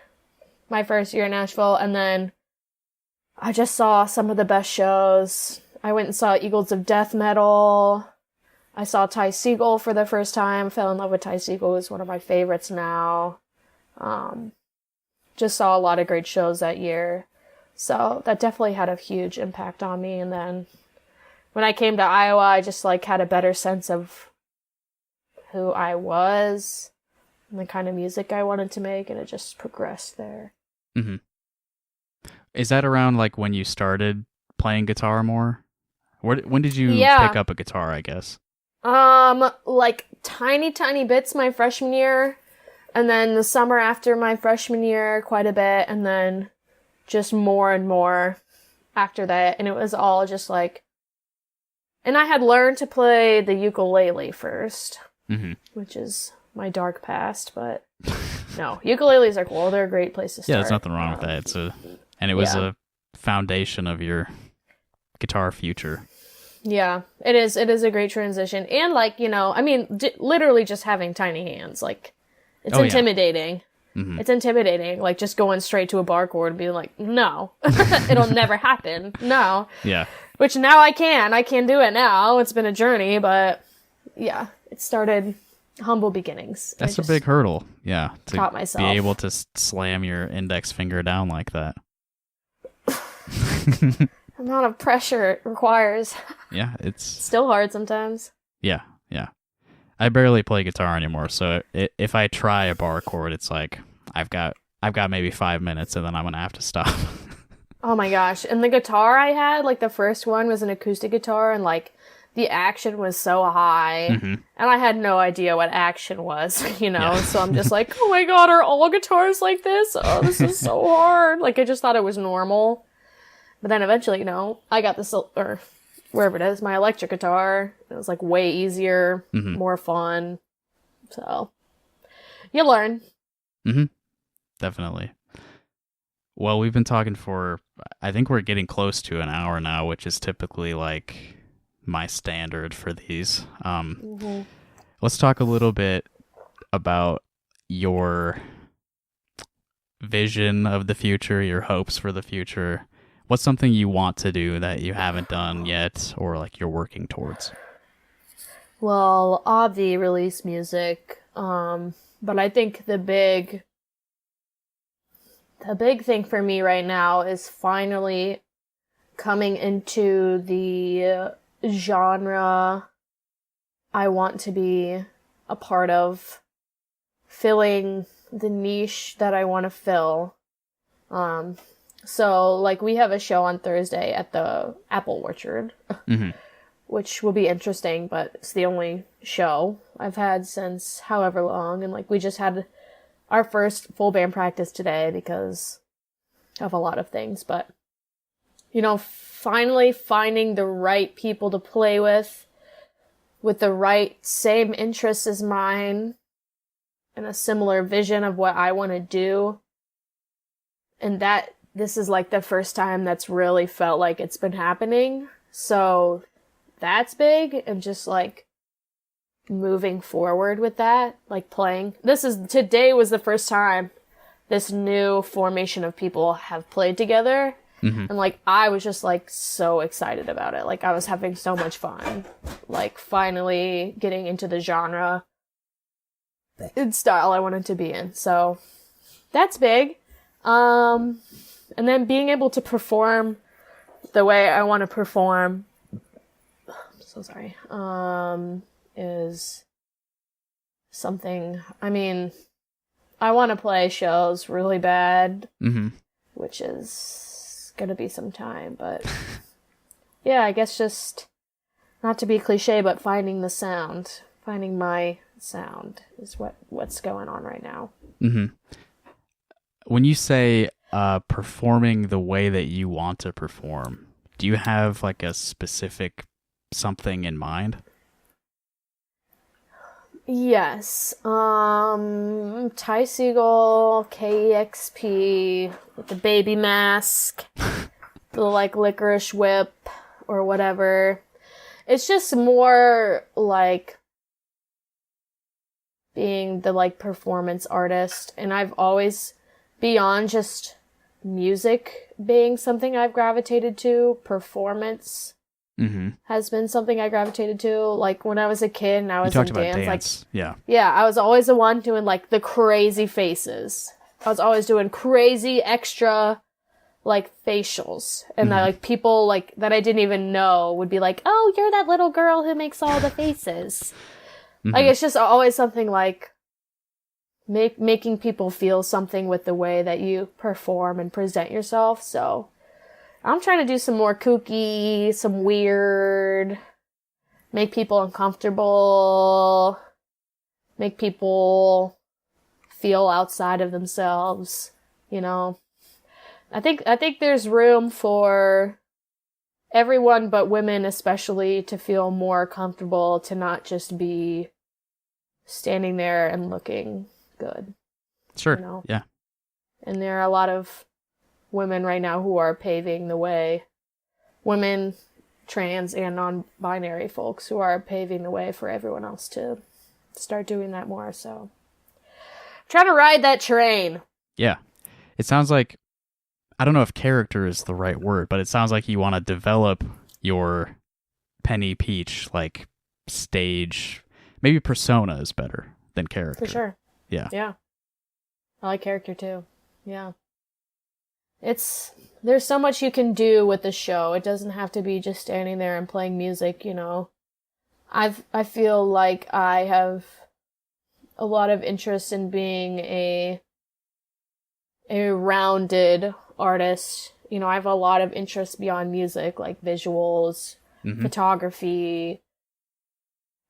my first year in Nashville, and then I just saw some of the best shows. I went and saw Eagles of Death Metal. I saw Ty Segall for the first time. Fell in love with Ty Segall. He's one of my favorites now. Just saw a lot of great shows that year. So that definitely had a huge impact on me. And then when I came to Iowa, I just, like, had a better sense of who I was and the kind of music I wanted to make, and it just progressed there. Mm-hmm. Is that around, like, when you started playing guitar more? When did you pick up a guitar, I guess? Like, tiny bits my freshman year, and then the summer after my freshman year, quite a bit, and then just more and more after that, and it was all just, like... And I had learned to play the ukulele first, which is my dark past, but no, ukuleles are cool. They're a great place to start. Yeah, there's nothing wrong with that. And it was a foundation of your guitar future. Yeah, it is a great transition. And, like, you know, I mean, literally just having tiny hands, like, it's intimidating. Yeah. It's intimidating, like, just going straight to a bar chord and being like, no, it'll never happen. No. Yeah. Which now I can do it now. It's been a journey, but yeah, it started humble beginnings. That's a big hurdle. Yeah. To taught myself. Be able to slam your index finger down like that. Amount of pressure it requires. Yeah, it's still hard sometimes. Yeah. I barely play guitar anymore, so if I try a bar chord, it's like I've got maybe 5 minutes, and then I'm gonna have to stop. Oh my gosh! And the guitar I had, like, the first one was an acoustic guitar, and, like, the action was so high, and I had no idea what action was, you know. Yeah. So I'm just like, oh my god, are all guitars like this? Oh, this is so hard. Like, I just thought it was normal. But then eventually, you know, I got this, or wherever it is, my electric guitar. It was, like, way easier, more fun. So, you learn. Definitely. Well, we've been talking for, I think we're getting close to an hour now, which is typically, like, my standard for these. Let's talk a little bit about your vision of the future, your hopes for the future. What's something you want to do that you haven't done yet, or, like, you're working towards? Well, Avi released music, but I think the big thing for me right now is finally coming into the genre I want to be a part of, filling the niche that I want to fill. So, like, we have a show on Thursday at the Apple Orchard, which will be interesting, but it's the only show I've had since however long, and, like, we just had our first full band practice today because of a lot of things, but, you know, finally finding the right people to play with the right same interests as mine, and a similar vision of what I want to do, and that this is, like, the first time that's really felt like it's been happening. So that's big, and just, like, moving forward with that, like, playing. Today was the first time this new formation of people have played together. And, like, I was just, like, so excited about it. Like, I was having so much fun. Like, finally getting into the genre and style I wanted to be in. So, that's big. And then being able to perform the way I want to perform, I'm so sorry, is something, I mean, I want to play shows really bad, which is gonna be some time, but yeah, I guess just not to be cliche, but finding my sound is what's going on right now. When you say performing the way that you want to perform, do you have like a specific something in mind? Yes. Ty Segall, KEXP, with the baby mask, the like licorice whip or whatever. It's just more like being the like performance artist, and I've always, beyond just music being something I've gravitated to, performance has been something I gravitated to. Like when I was a kid and I was in dance, like I was always the one doing like the crazy faces. I was always doing crazy extra like facials, and that like people like that I didn't even know would be like, "Oh, you're that little girl who makes all the faces." Like it's just always something like making people feel something with the way that you perform and present yourself. So I'm trying to do some more kooky, some weird, make people uncomfortable, make people feel outside of themselves, you know. I think there's room for everyone but women especially to feel more comfortable, to not just be standing there and looking good. Sure. You know? Yeah. And there are a lot of women right now who are paving the way. Women, trans, and non-binary folks who are paving the way for everyone else to start doing that more. So, trying to ride that train. Yeah. It sounds like, I don't know if character is the right word, but it sounds like you want to develop your Penny Peach, like, stage. Maybe persona is better than character. For sure. Yeah. Yeah. I like character too. Yeah. There's so much you can do with the show. It doesn't have to be just standing there and playing music, you know. I feel like I have a lot of interest in being a rounded artist. You know, I have a lot of interest beyond music, like visuals, photography,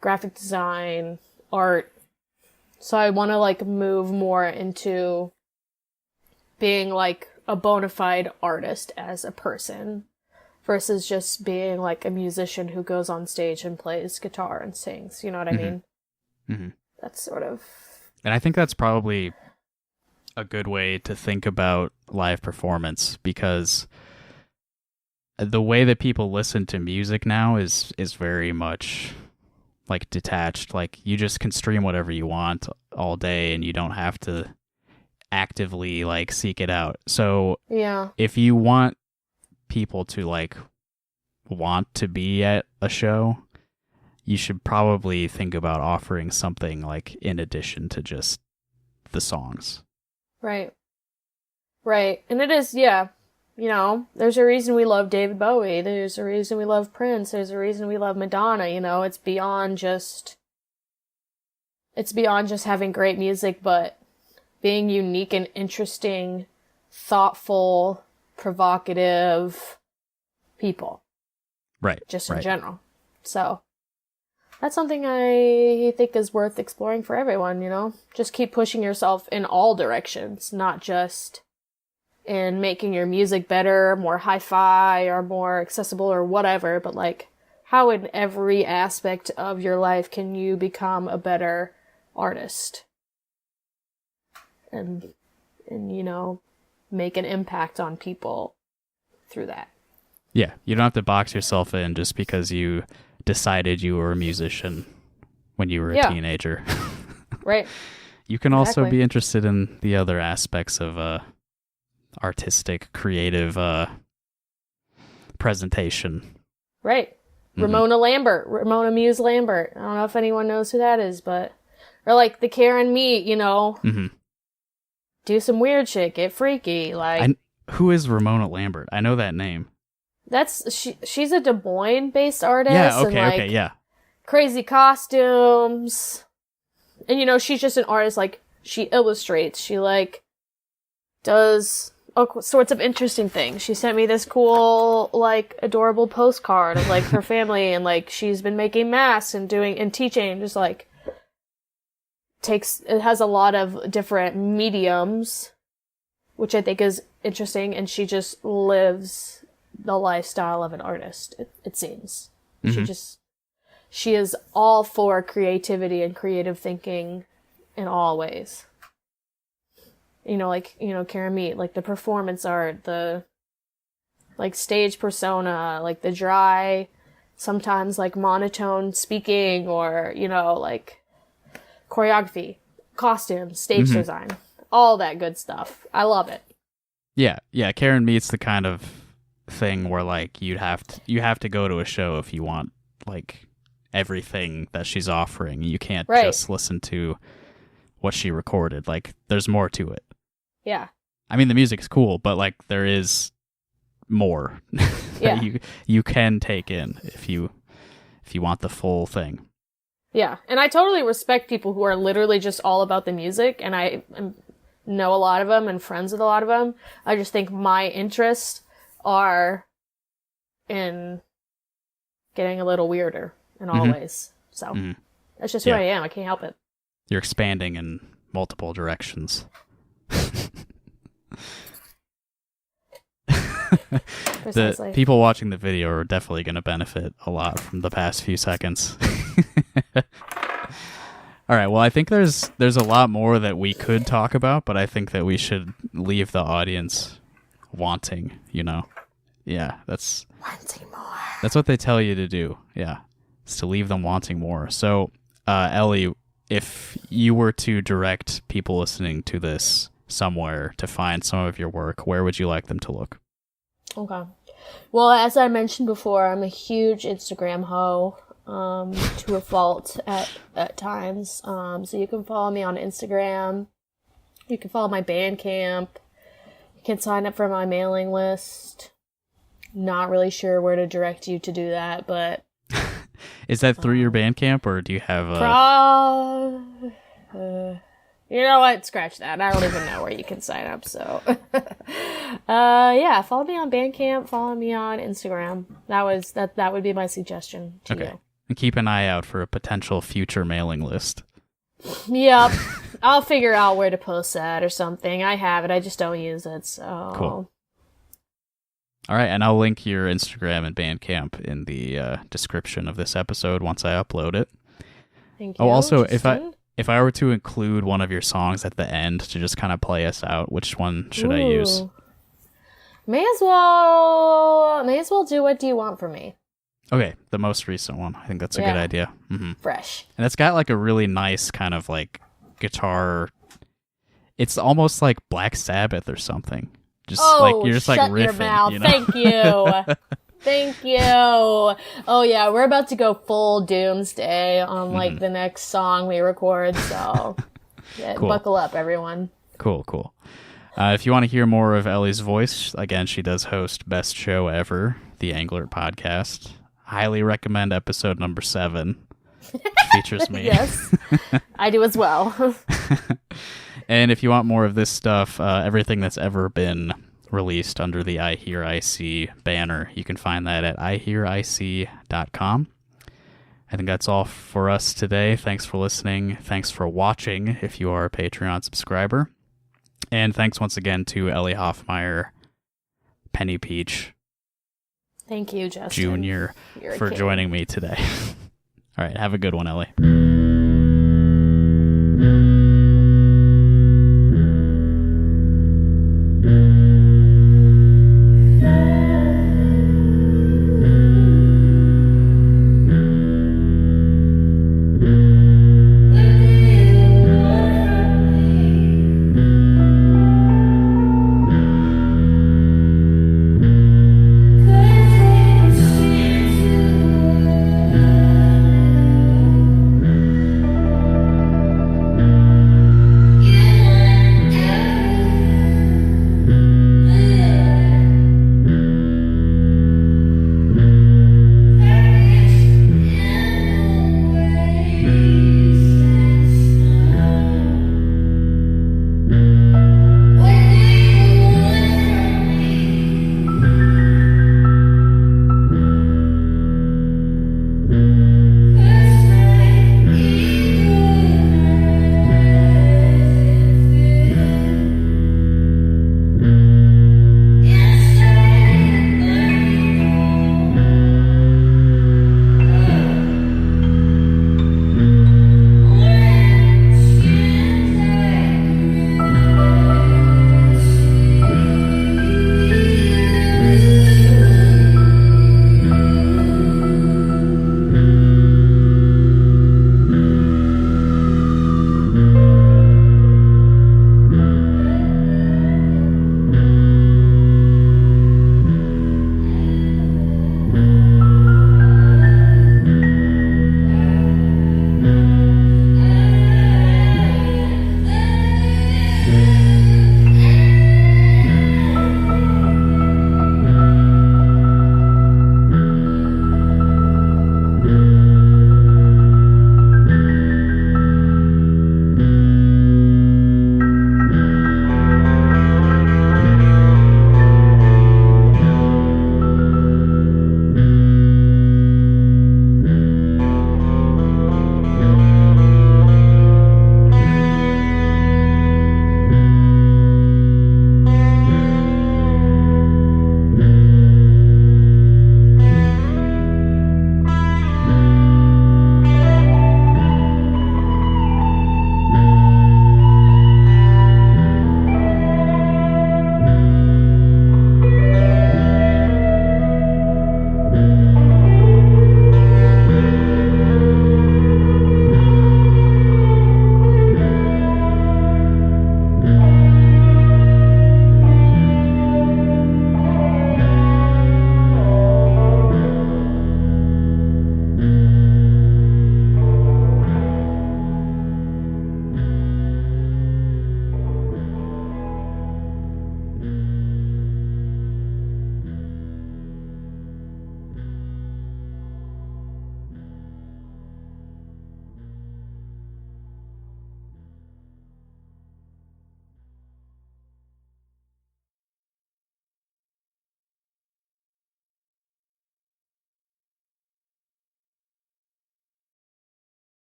graphic design, art. So I want to like move more into being like a bona fide artist as a person versus just being like a musician who goes on stage and plays guitar and sings. You know what I mean? That's sort of... And I think that's probably a good way to think about live performance, because the way that people listen to music now is very much like detached. Like you just can stream whatever you want all day and you don't have to actively like seek it out. So yeah, if you want people to like want to be at a show, you should probably think about offering something like in addition to just the songs. Right. And it is, yeah, you know, there's a reason we love David Bowie. There's a reason we love Prince. There's a reason we love Madonna. You know, it's beyond just having great music, but being unique and interesting, thoughtful, provocative people. Right. Just in general. So that's something I think is worth exploring for everyone, you know? Just keep pushing yourself in all directions, not just in making your music better, more hi-fi, or more accessible, or whatever, but like, how in every aspect of your life can you become a better artist? And you know, make an impact on people through that. Yeah, you don't have to box yourself in just because you decided you were a musician when you were a teenager. Right. You can also be interested in the other aspects of artistic, creative presentation. Right. Ramona Muse Lambert. I don't know if anyone knows who that is, but... Or like the Karen Meat, do some weird shit, get freaky. Like, who is Ramona Lambert? I know that name. She's a Des Moines-based artist. Yeah, okay, yeah. Crazy costumes. And, she's just an artist, like, she illustrates. She, like, does all sorts of interesting things. She sent me this cool, like, adorable postcard of, like, her family, and, like, she's been making masks and teaching, just, like, it has a lot of different mediums, which I think is interesting, and she just lives the lifestyle of an artist, it seems. Mm-hmm. She is all for creativity and creative thinking in all ways. Karen Meat, like the performance art, the like stage persona, like the dry, sometimes like monotone speaking, or, like choreography, costumes, stage design, all that good stuff. I love it. Yeah. Karen Meat's the kind of thing where like you have to go to a show if you want like everything that she's offering. You can't just listen to what she recorded. Like there's more to it. Yeah. I mean, the music's cool, but like there is more that you can take in if you want the full thing. Yeah, and I totally respect people who are literally just all about the music, and I know a lot of them and friends with a lot of them. I just think my interests are in getting a little weirder in all ways. So that's just who I am. I can't help it. You're expanding in multiple directions. The people watching the video are definitely going to benefit a lot from the past few seconds. All right, well, I think there's a lot more that we could talk about, but I think that we should leave the audience wanting, Yeah, that's wanting more. That's what they tell you to do. Yeah, is to leave them wanting more. So, Elly, if you were to direct people listening to this somewhere to find some of your work, where would you like them to look? Okay. Well, as I mentioned before, I'm a huge Instagram hoe, to a fault at times. So you can follow me on Instagram. You can follow my Bandcamp. You can sign up for my mailing list. Not really sure where to direct you to do that, but... Is that through your Bandcamp, or do you have a... you know what? Scratch that. I don't even know where you can sign up, so... yeah, follow me on Bandcamp, follow me on Instagram. That would be my suggestion to you. And keep an eye out for a potential future mailing list. Yep. I'll figure out where to post that or something. I have it, I just don't use it, so... Cool. All right, and I'll link your Instagram and Bandcamp in the description of this episode once I upload it. Thank you. Oh, also, if I were to include one of your songs at the end to just kind of play us out, which one should I use? May as well do What Do You Want From Me? Okay, the most recent one. I think that's a good idea. Mm-hmm. Fresh. And it's got like a really nice kind of like guitar. It's almost like Black Sabbath or something. Just like you're just like riffing. Your mouth. Thank you. Thank you. Oh yeah, we're about to go full doomsday on like the next song we record, so cool. Buckle up, everyone. Cool. If you want to hear more of Elly's voice, again, she does host Best Show Ever, the Angler podcast. Highly recommend episode number 7. Which features me. Yes, I do as well. And if you want more of this stuff, everything that's ever been released under the iHearIC banner, you can find that at iHearIC.com. I think that's all for us today. Thanks for listening. Thanks for watching if you are a Patreon subscriber. And thanks once again to Elly Hofmaier, Penny Peach. Thank you, Justin. Jr. for joining me today. All right, have a good one, Elly.